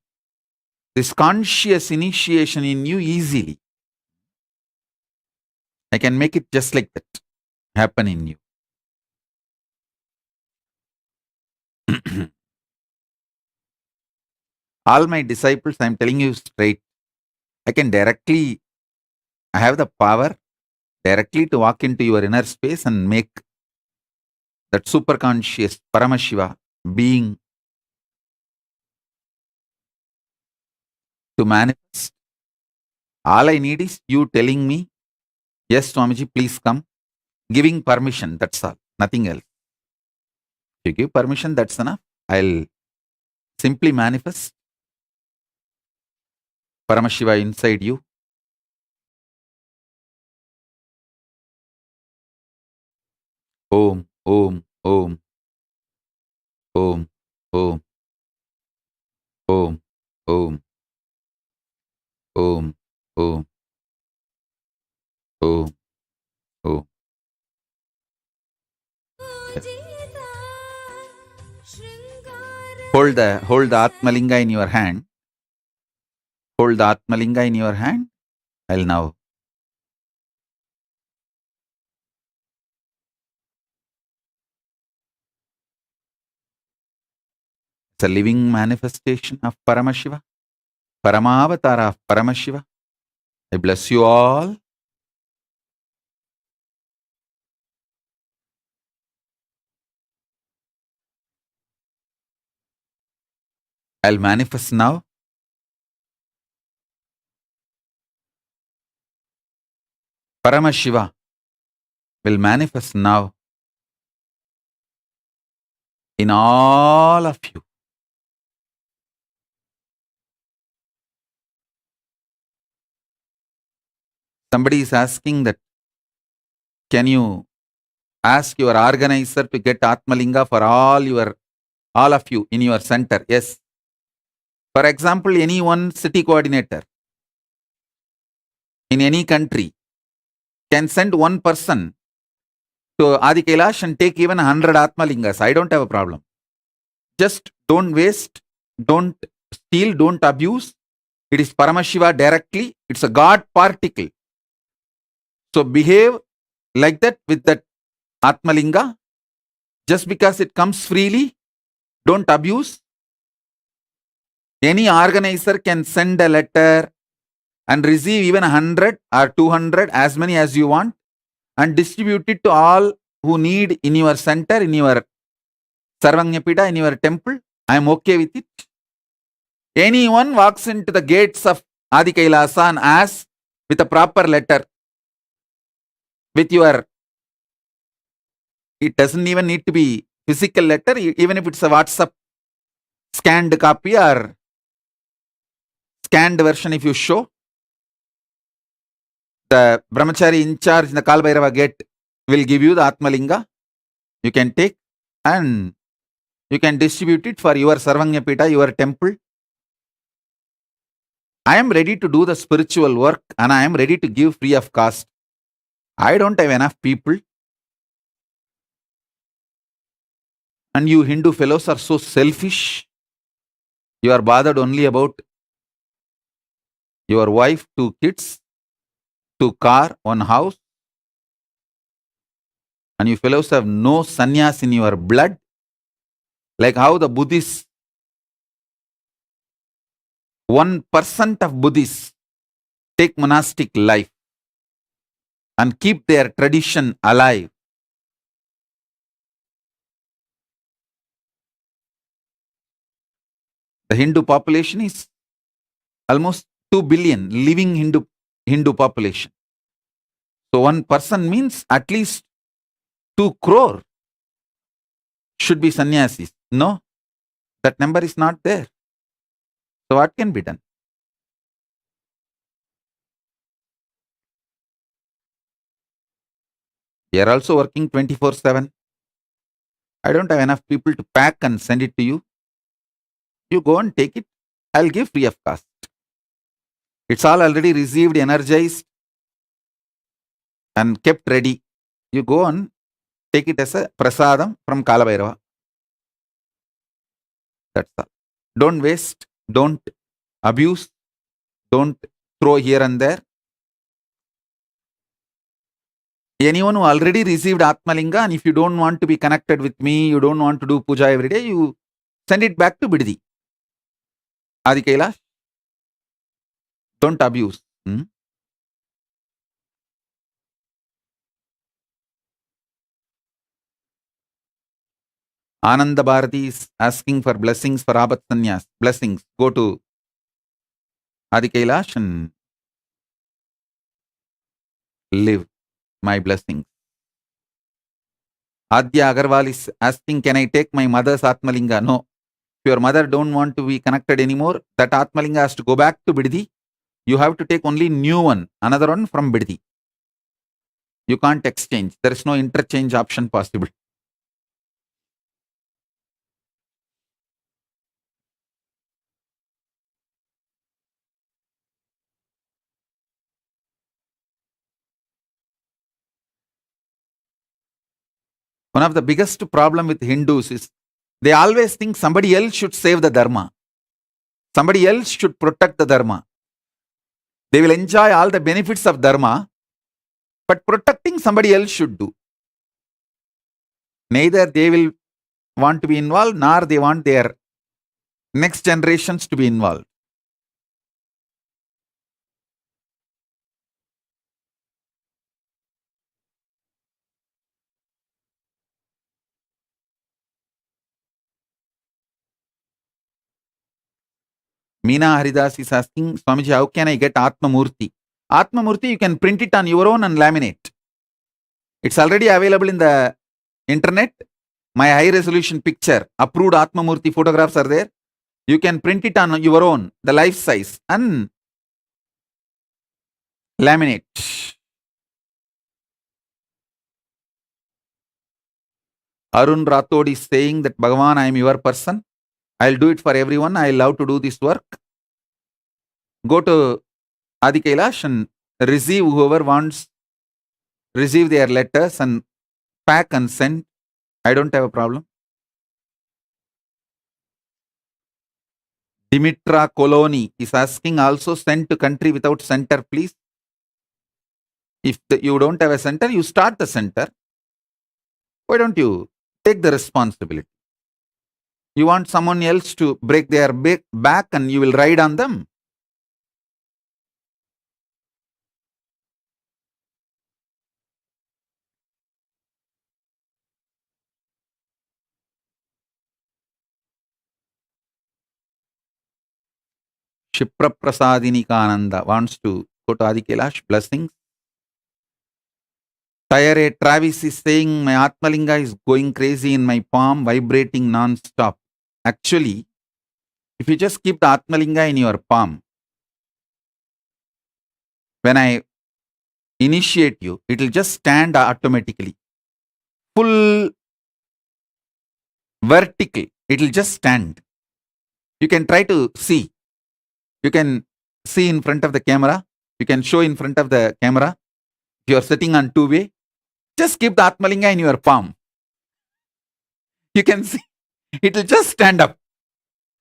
this conscious initiation in you easily. I can make it just like that happen in you. All my disciples, I'm telling you straight, I can directly, I have the power directly to walk into your inner space and make that superconscious Paramashiva being to manifest. All I need is you telling me, yes, Swamiji, please come. Giving permission, that's all, nothing else. If you give permission, that's enough. I'll simply manifest Paramashiva inside you. Om, Om, Om, Om, Om, Om, Om, Om, Om, Om, Om. Yes. Hold the Atmalinga in your hand. Hold the Atmalinga in your hand. I'll now. It's a living manifestation of Paramashiva. Paramavatara of Paramashiva. I bless you all. I'll manifest now. Paramashiva will manifest now in all of you. Somebody is asking that, can you ask your organizer to get Atmalinga for all of you in your center? Yes. For example, any one city coordinator in any country can send one person to Adi Kailash and take even 100 Atmalingas. I don't have a problem. Just don't waste, don't steal, don't abuse. It is Paramashiva directly. It's a God particle. So behave like that with that Atmalinga. Just because it comes freely, don't abuse. Any organizer can send a letter and receive even 100 or 200, as many as you want, and distribute it to all who need in your center, in your Sarvanyapida, in your temple. I am okay with it. Anyone walks into the gates of Adi Kailasa and asks with a proper letter, with your, it doesn't even need to be physical letter, even if it's a WhatsApp scanned copy or scanned version, if you show, the brahmachari in charge in the Kalbhairava gate will give you the Atmalinga. You can take and you can distribute it for your Sarvanyapita, your temple. I am ready to do the spiritual work and I am ready to give free of cost. I don't have enough people. And you Hindu fellows are so selfish. You are bothered only about your wife, 2 kids, 2 car, 1 house. And you fellows have no sannyas in your blood. Like how the Buddhists, 1% of Buddhists take monastic life and keep their tradition alive. The Hindu population is almost 2 billion living Hindu population. So 1% means at least 2 crore should be sannyasis. No, that number is not there. So what can be done? We are also working 24/7. I don't have enough people to pack and send it to you. You go and take it. I'll give free of cost. It's all already received, energized, and kept ready. You go and take it as a prasadam from Kalabhairava. That's all. Don't waste, don't abuse, don't throw here and there. Anyone who already received Atmalinga, and if you don't want to be connected with me, you don't want to do puja every day, you send it back to Biddi. Adi Kailash. Don't abuse. Ananda Bharati is asking for blessings for Abat Sanyas. Blessings. Go to Adi Kailash and live my blessings. Adya Agarwal is asking, can I take my mother's Atmalinga? No. If your mother don't want to be connected anymore, that Atmalinga has to go back to Biddi. You have to take only new one, another one from Biddi. You can't exchange. There is no interchange option possible. One of the biggest problem with Hindus is they always think somebody else should save the Dharma. Somebody else should protect the Dharma. They will enjoy all the benefits of Dharma, but protecting somebody else should do. Neither they will want to be involved, nor they want their next generations to be involved. Meena Haridas is asking, Swamiji, how can I get Atma Murti? Atma Murti, you can print it on your own and laminate. It's already available in the internet. My high resolution picture, approved Atma Murti photographs are there. You can print it on your own, the life size, and Laminate. Arun Rathod is saying that Bhagavan, I am your person. I'll do it for everyone. I love to do this work. Go to Adi Kailash and receive whoever wants, receive their letters and pack and send. I don't have a problem. Dimitra Coloni is asking also send to country without center, please. If you don't have a center, you start the center. Why don't you take the responsibility? You want someone else to break their back and you will ride on them. Shipra Prasadini Kananda wants to go to Adi Kailash. Blessings. Tayare Travis is saying my Atmalinga is going crazy in my palm, vibrating non-stop. Actually, if you just keep the Atmalinga in your palm, when I initiate you, it will just stand automatically. Full vertical, it will just stand. You can try to see. You can see in front of the camera. You can show in front of the camera. If you are sitting on two-way, just keep the Atmalinga in your palm. You can see. It will just stand up.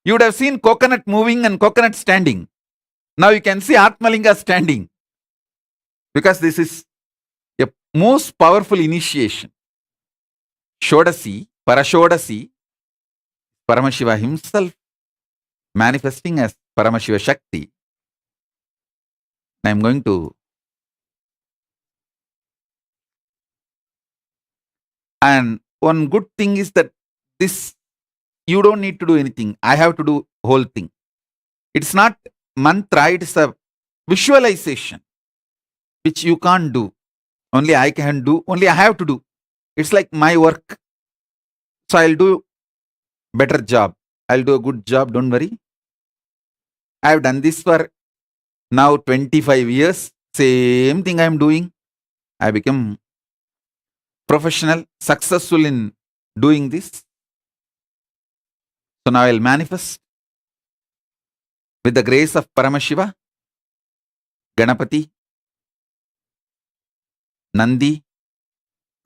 You would have seen coconut moving and coconut standing. Now you can see Atmalinga standing. Because this is a most powerful initiation. Shodashi, Parashodashi, Paramashiva himself manifesting as Paramashiva Shakti. I am going to. And one good thing is that this, you don't need to do anything. I have to do whole thing. It's not mantra, it's a visualization, which you can't do. Only I can do, only I have to do. It's like my work. So I'll do better job. I'll do a good job, don't worry. I have done this for now 25 years. Same thing I am doing. I become professional, successful in doing this. So now I'll manifest with the grace of Paramashiva, Ganapati, Nandi,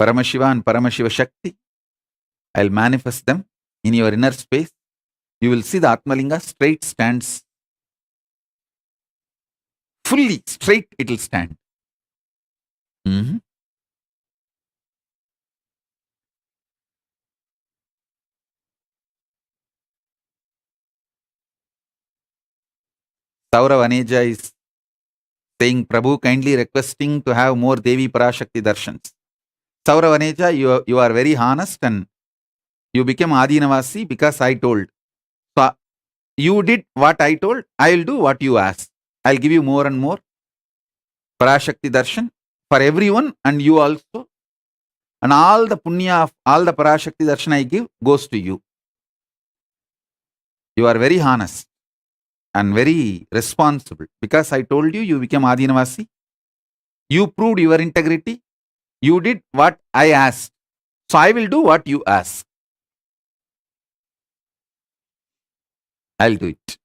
Paramashiva and Paramashiva Shakti. I'll manifest them in your inner space. You will see the Atmalinga straight stands. Fully straight it will stand. Saurav Aneja is saying, Prabhu kindly requesting to have more Devi Parashakti darshans. Saurav Aneja, you are very honest and you became Adinavasi because I told. So you did what I told, I will do what you asked. I'll give you more and more Parashakti darshan for everyone and you also. And all the punya of all the Parashakti darshan I give goes to you. You are very honest and very responsible. Because I told you, you became Adinavasi. You proved your integrity. You did what I asked. So I will do what you ask. I'll do it.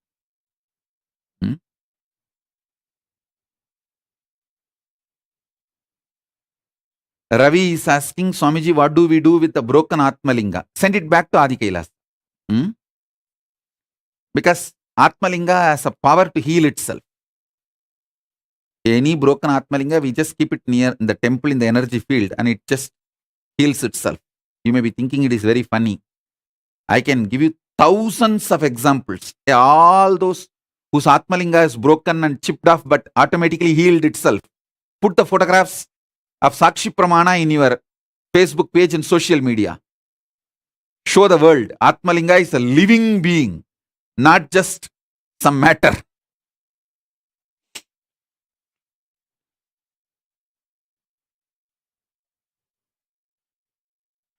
Ravi is asking, Swamiji, what do we do with the broken Atmalinga? Send it back to Adi Kailas. Because Atmalinga has a power to heal itself. Any broken Atmalinga, we just keep it near in the temple in the energy field and it just heals itself. You may be thinking it is very funny. I can give you thousands of examples. All those whose Atmalinga is broken and chipped off but automatically healed itself. Put the photographs of Sakshi Pramana in your Facebook page and social media. Show the world. Atmalinga is a living being, not just some matter.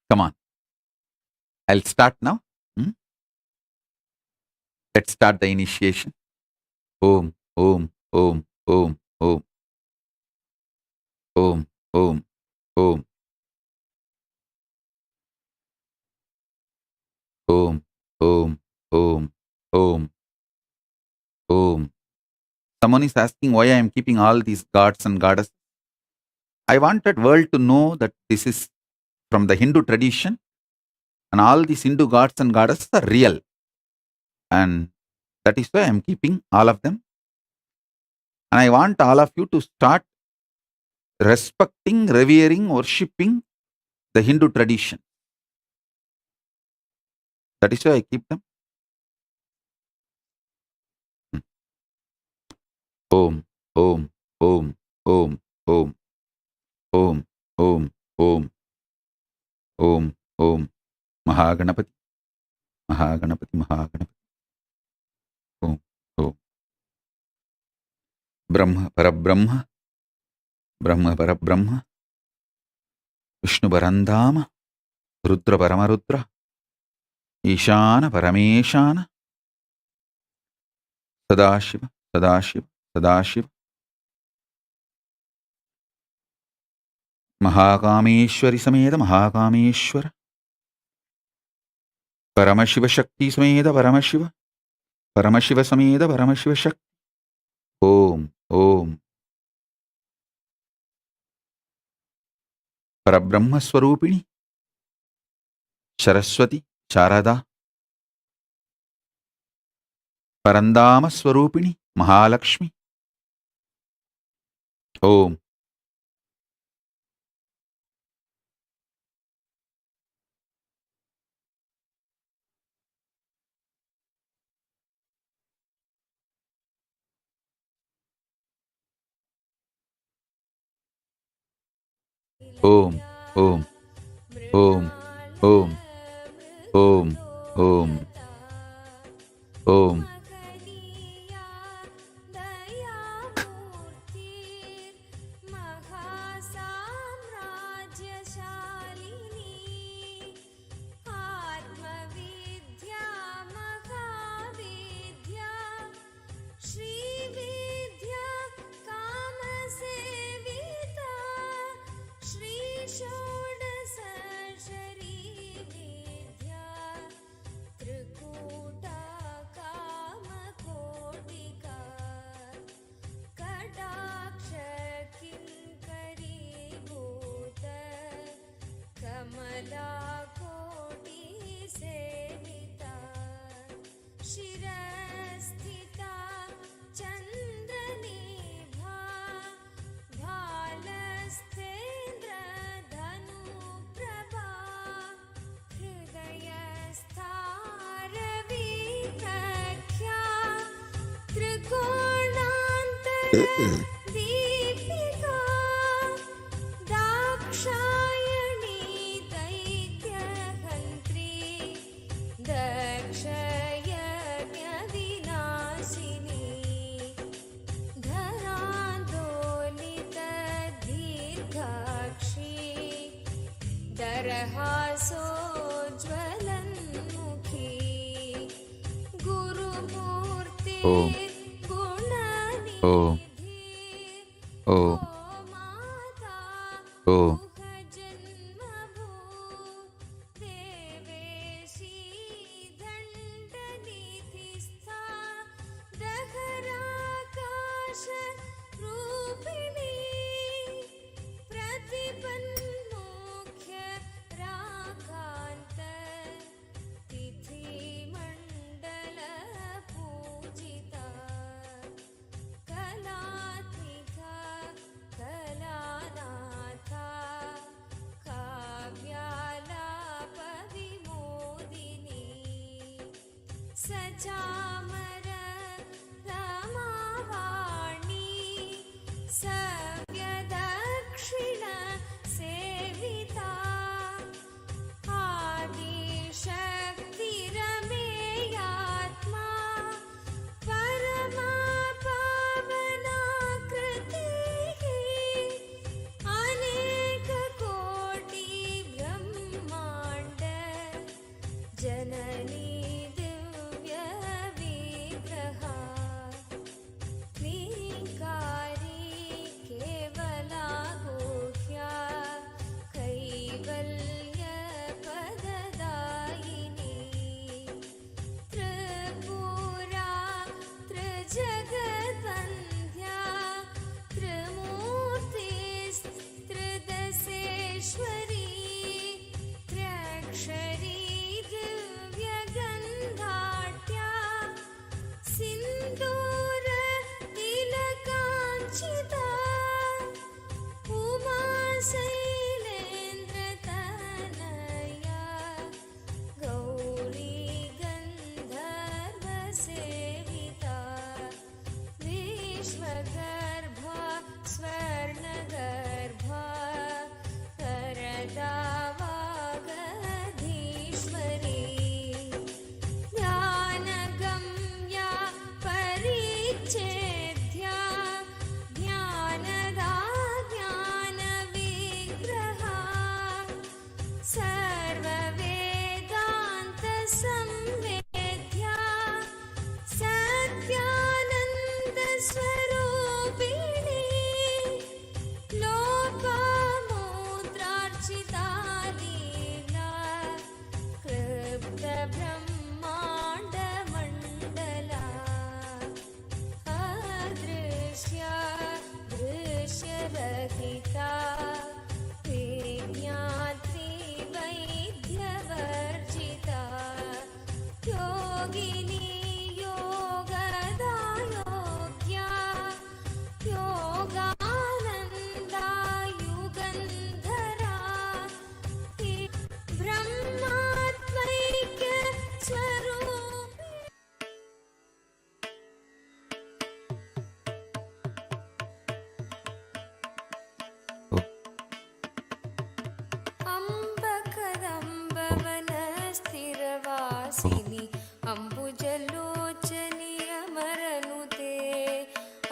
Come on. I'll start now. Let's start the initiation. Om, Om, Om, Om, Om. Om. Om. Om. Om. Om. Om. Om. Someone is asking why I am keeping all these gods and goddesses. I wanted world to know that this is from the Hindu tradition, and all these Hindu gods and goddesses are real. And that is why I am keeping all of them. And I want all of you to start respecting, revering, worshipping the Hindu tradition. That is why I keep them. Om, Om, Om, Om, Om, Om, Om, Om, Om, Om, Mahaganapati, Mahaganapati, Mahaganapati. Om, Om. Brahma, Parabrahma, Brahma, Parabrahma, Vishnu, Parandama, Rudra, Paramarudra, Ishana, Parameshana, Sadashiva, Sadashiva, Sadashiva, Mahakameshwari Sameda, Mahakameshwara, Paramashiva Shakti Sameda, Paramashiva, Paramashiva Sameda, Paramashiva Shakti. Om, Om. Parabrahma Swarupini, Saraswati, Sharada, Parandama Swarupini, Mahalakshmi. Om. Om, Om, Om, Om, Om, Om, Om. Om, Om, Om, Om. जननी दिव्य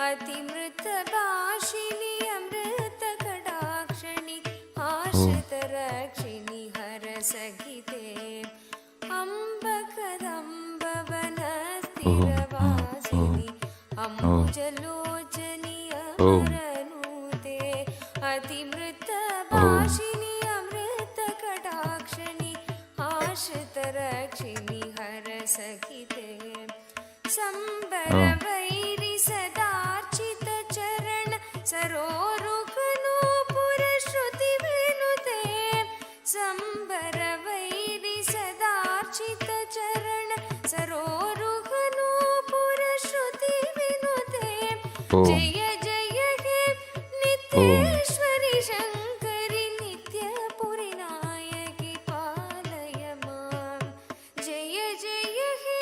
अतिमृतभाषिणि अमृतकटाक्षिणि आश्रितरक्षिणि हरसहिते अम्बकदम्बवनस्थिरवासिनि अम्बुजलोचनि अमरनुते अतिमृतभाषिणि अमृतकटाक्षिणि आश्रितरक्षिणि हरसहिते संबरवैरि सदार्चितचरण सरोरुहनूपुरश्रुतिविनुते संबरवैरि सदार्चितचरण सरोरुहनूपुरश्रुतिविनुते जय जय हे नित्येश्वरि शङ्करि नित्यपुरि नायकि पालय मां जय जय हे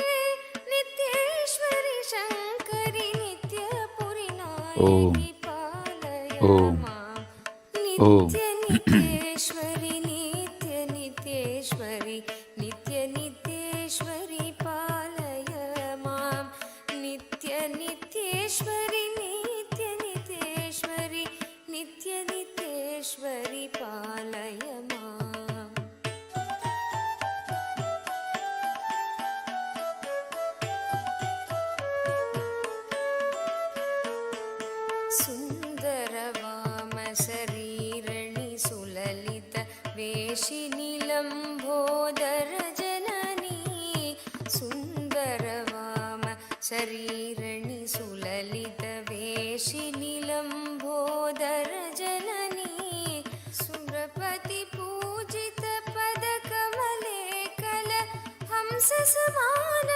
नित्येश्वरि शङ्करि नित्यपुरि नायकि पालय मां नित्य नित्येश्वरि नित्य नित्येश्वरि नित्य नित्येश्वरि पालय मां नित्य नित्येश्वरि नित्य नित्येश्वरि नित्य नित्येश्वरि पालय मां सुन्दरवाम शरीरणि सुललित वेशिनि लम्बोदर जननी सुन्दरवाम शरीरणि सुललित वेशिनि लम्बोदर जननी सुरपति पूजित पदकमले कल हंस समान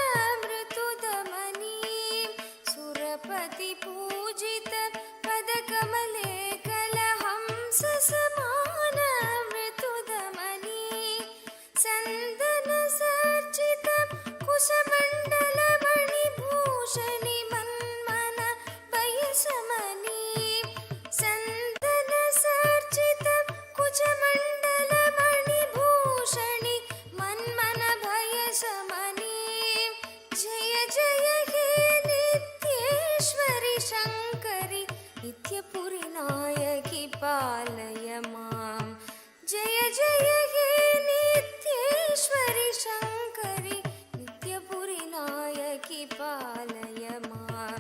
मृदुदमनी सुरपति पूजित पदकमले कल हंस समान मृदुदमनी सन्दन सर्जित कुशमण्डल मणिभूषणि मन्मन पयसमनी सन्दन सर्जित कुशमण्डल मणिभूषणि मन्मन भयसमनी जय जय हे नित्येश्वरि शङ्करि नित्यपुरि नायकि पालय मां जय जय हे नित्येश्वरि शङ्करि नित्यपुरि नायकि पालय मां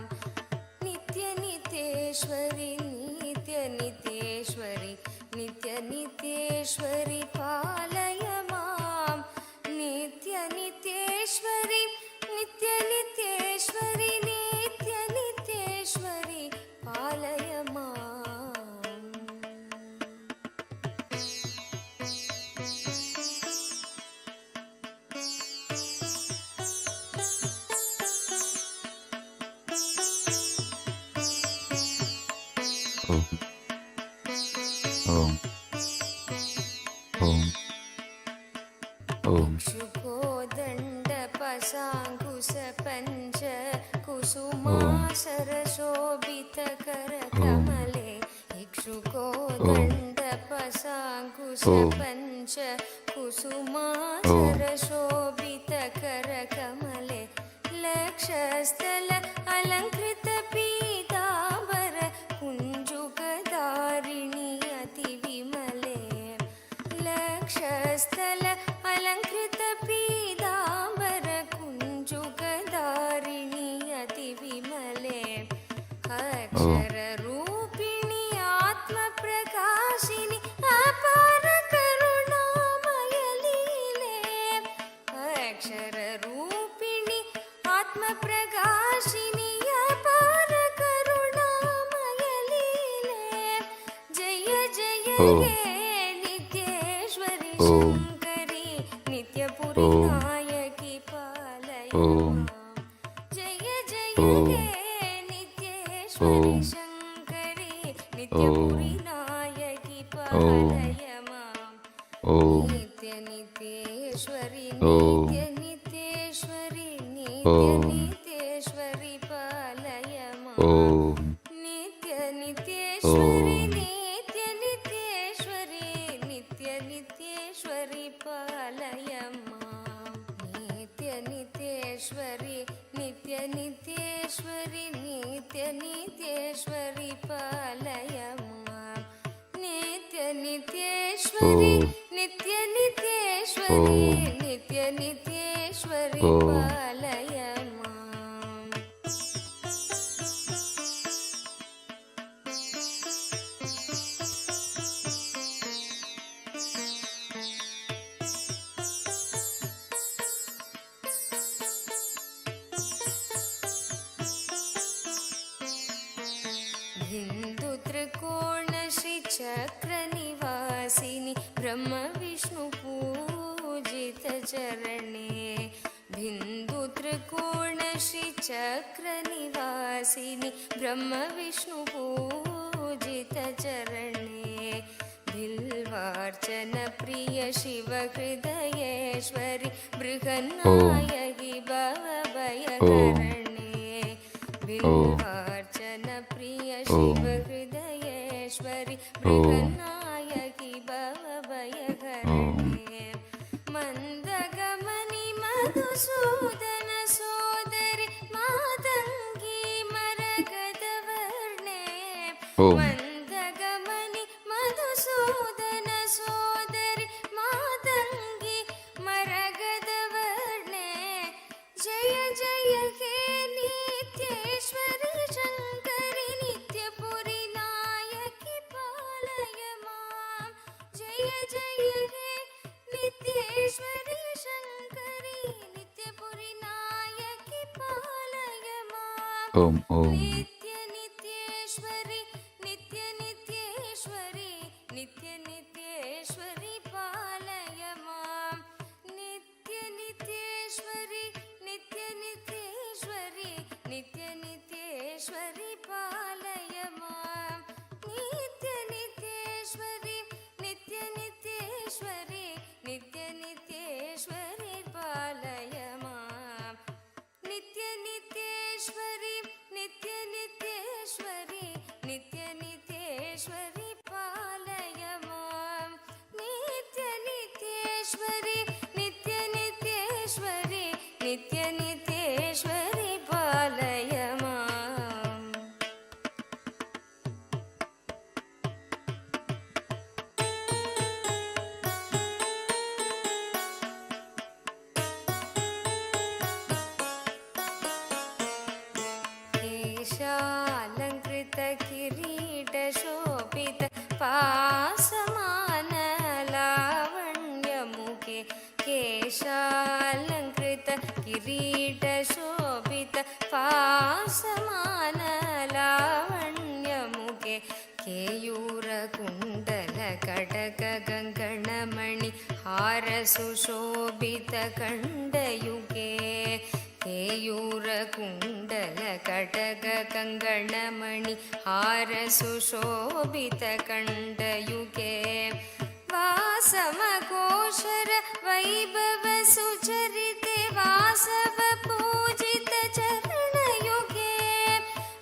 नित्य नित्येश्वरि नित्य नित्येश्वरि नित्य नित्येश्वरि पालय मां नित्य नित्येश्वरि नित्य नित्येश्वरि नित्य नित्येश्वरि पालय मां Om. Om. Om. शुकोदण्ड पशाङ्कुश पञ्च कुसुमासरशोभितकरकमले इक्षुकोदण्ड पशाङ्कुश पञ्च कुसुमासरशोभितकरकमले लक्षस्थल अलङ्कृत पीताम्बर कुञ्जुकधारिणि अतिविमले लक्षस्थल अलङ्कृत पीताम्बर कुञ्जुकधारिणि अतिविमले अक्षररूपिणि आत्मप्रकाशिनि अपार करुणामय लीले अक्षररूपिणि आत्मप्रकाशिनि अपार करुणामय लीले जय जय हे नित्येश्वरि शङ्करि नित्यपुरि नायकि पालय मां जय जय हे नित्येश्वरि शङ्करि नित्यपुरि नायकि पालय मां नित्य नित्येश्वरि नित्य नित्येश्वरि नित्य नित्येश्वरि पालय मां नित्य नित्येश्वरि नित्य नित्येश्वरि नित्य नित्येश्वरि पालय मां नित्य नित्येश्वरि नित्य नित्येश्वरि नित्य नित्ये नित्यनित्येश्वरि नित्यनित्येश्वरि नित्यनित्येश्वरि पालय माम् हिन्दु त्रिकोण श्री चक्र निवासिनि ब्रह्म विष्णु पूजित चरणे बिन्दु त्रिकोण श्री चक्र निवासिनि ब्रह्म विष्णु पूजित चरणे बिल्वार्चन प्रिय शिव हृदयेश्वरि बृहन्नायकि भवभयहरणे बिल्वार्चन प्रिय शिव हृदयेश्वरि बृहन्नायकि भवभयहरणे मन्दगमनि मधुसूदन सोदरि मातङ्गी मरगदवर्णे मन्दगमनि मधुसूदन सोदरि मातङ्गी मरगदवर्णे जय जय हे नित्येश्वरि शङ्करि नित्यपुरि नायकि पालय माम् जय जय हे नित्येश्वरि शङ्करि नित्यपुरि नायकि पालय माम् ஓம் ஓம் नित्यनित्येश्वरि नित्यनित्येश्वरि नित्यनित्येश्वरि पालय माम् नित्यनित्येश्वरि नित्यनित्येश्वरि नित्यनित्येश्वरि पालय माम् नित्यनित्येश्वरि नित्यनित्येश्वरि नित्यनित्येश्वरि पालय माम् नित्यनित्येश्वरि नित्यनित्येश्वरि नित्यनित्येश्वरि पालय माम् नित्यनित्येश्वरि नित्यनित्येश्वरि नित्यनित्येश्वरि पालय माम् केशालङ्कृत किरीट शोभित पासमान लावण्यमुखे केशालङ्कृत किरीट शोभित पासमान लावण्यमुखे केयूरकुण्डल कटक गङ्गणमणि हार सुशोभित कण्डयुगे केयूरकुण्डल कटक कङ्गणमणि हार सुशोभित कण्डयुगे वासमघोषर वैभव सुचरिते वासव पूजित चरणयुगे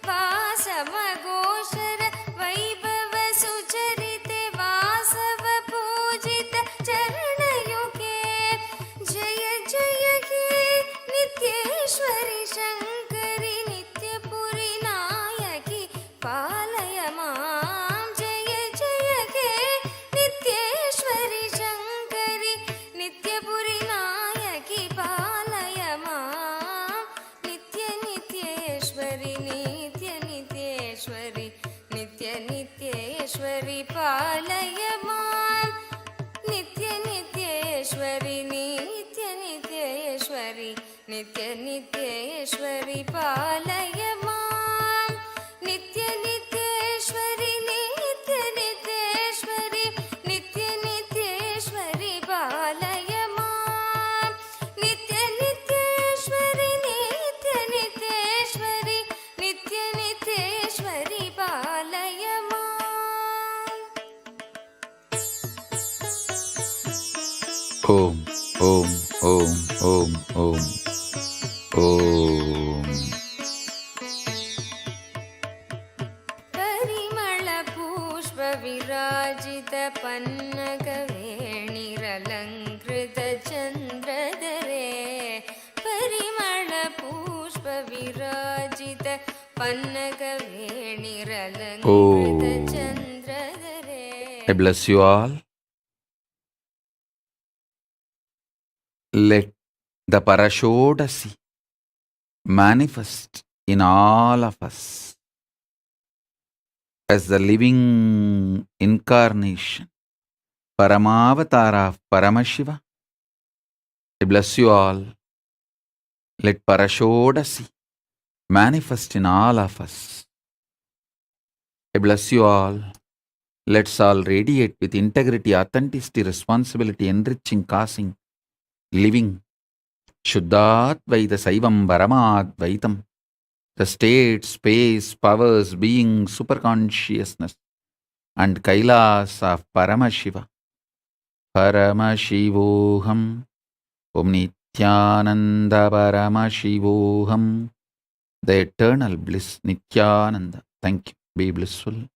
वासमघोषर वैभव सुचरिते वासव पूजित चरणयुगे जय जय हे नित्येश्वरि शङ्करि नित्यपुरि नायकि पालय माम् जय जय हे नित्येश्वरि शङ्करि नित्यपुरि नायकि पालय माम् नित्यनित्येश्वरि नित्यनित्येश्वरि नित्यनित्येश्वरि पालय माम् नित्यनित्येश्वरि नित्यनित्येश्वरि नित्यनित्येश्वरि पालय माम् नित्यनित्येश्वरि नित्यनित्येश्वरि नित्यनित्येश्वरि पालय माम् नित्यनित्येश्वरि नित्यनित्येश्वरि नित्यनित्येश्वरि पालय माम् ஓம் ஓம் ஓம் ஓம் ஓம் ஓம் परिमळ पुष्प विराजित पन्नग वेणिरलङ्कृत चन्द्रधरे परिमळ पुष्प विराजित पन्नग वेणिरलङ्कृत चन्द्रधरे I bless you all. Let the Parashodashi manifest in all of us as the living incarnation, Paramavatara of Paramashiva. I bless you all. Let Parashodashi manifest in all of us. I bless you all. Let's all radiate with integrity, authenticity, responsibility, enriching, causing, living. Shuddhatvaita Saivam Paramadvaitam. The state, space, powers, being, superconsciousness, and Kailas of Paramashiva. Paramashivoham. Om Nithyananda Paramashivoham. The eternal bliss, Nithyananda. Thank you. Be blissful.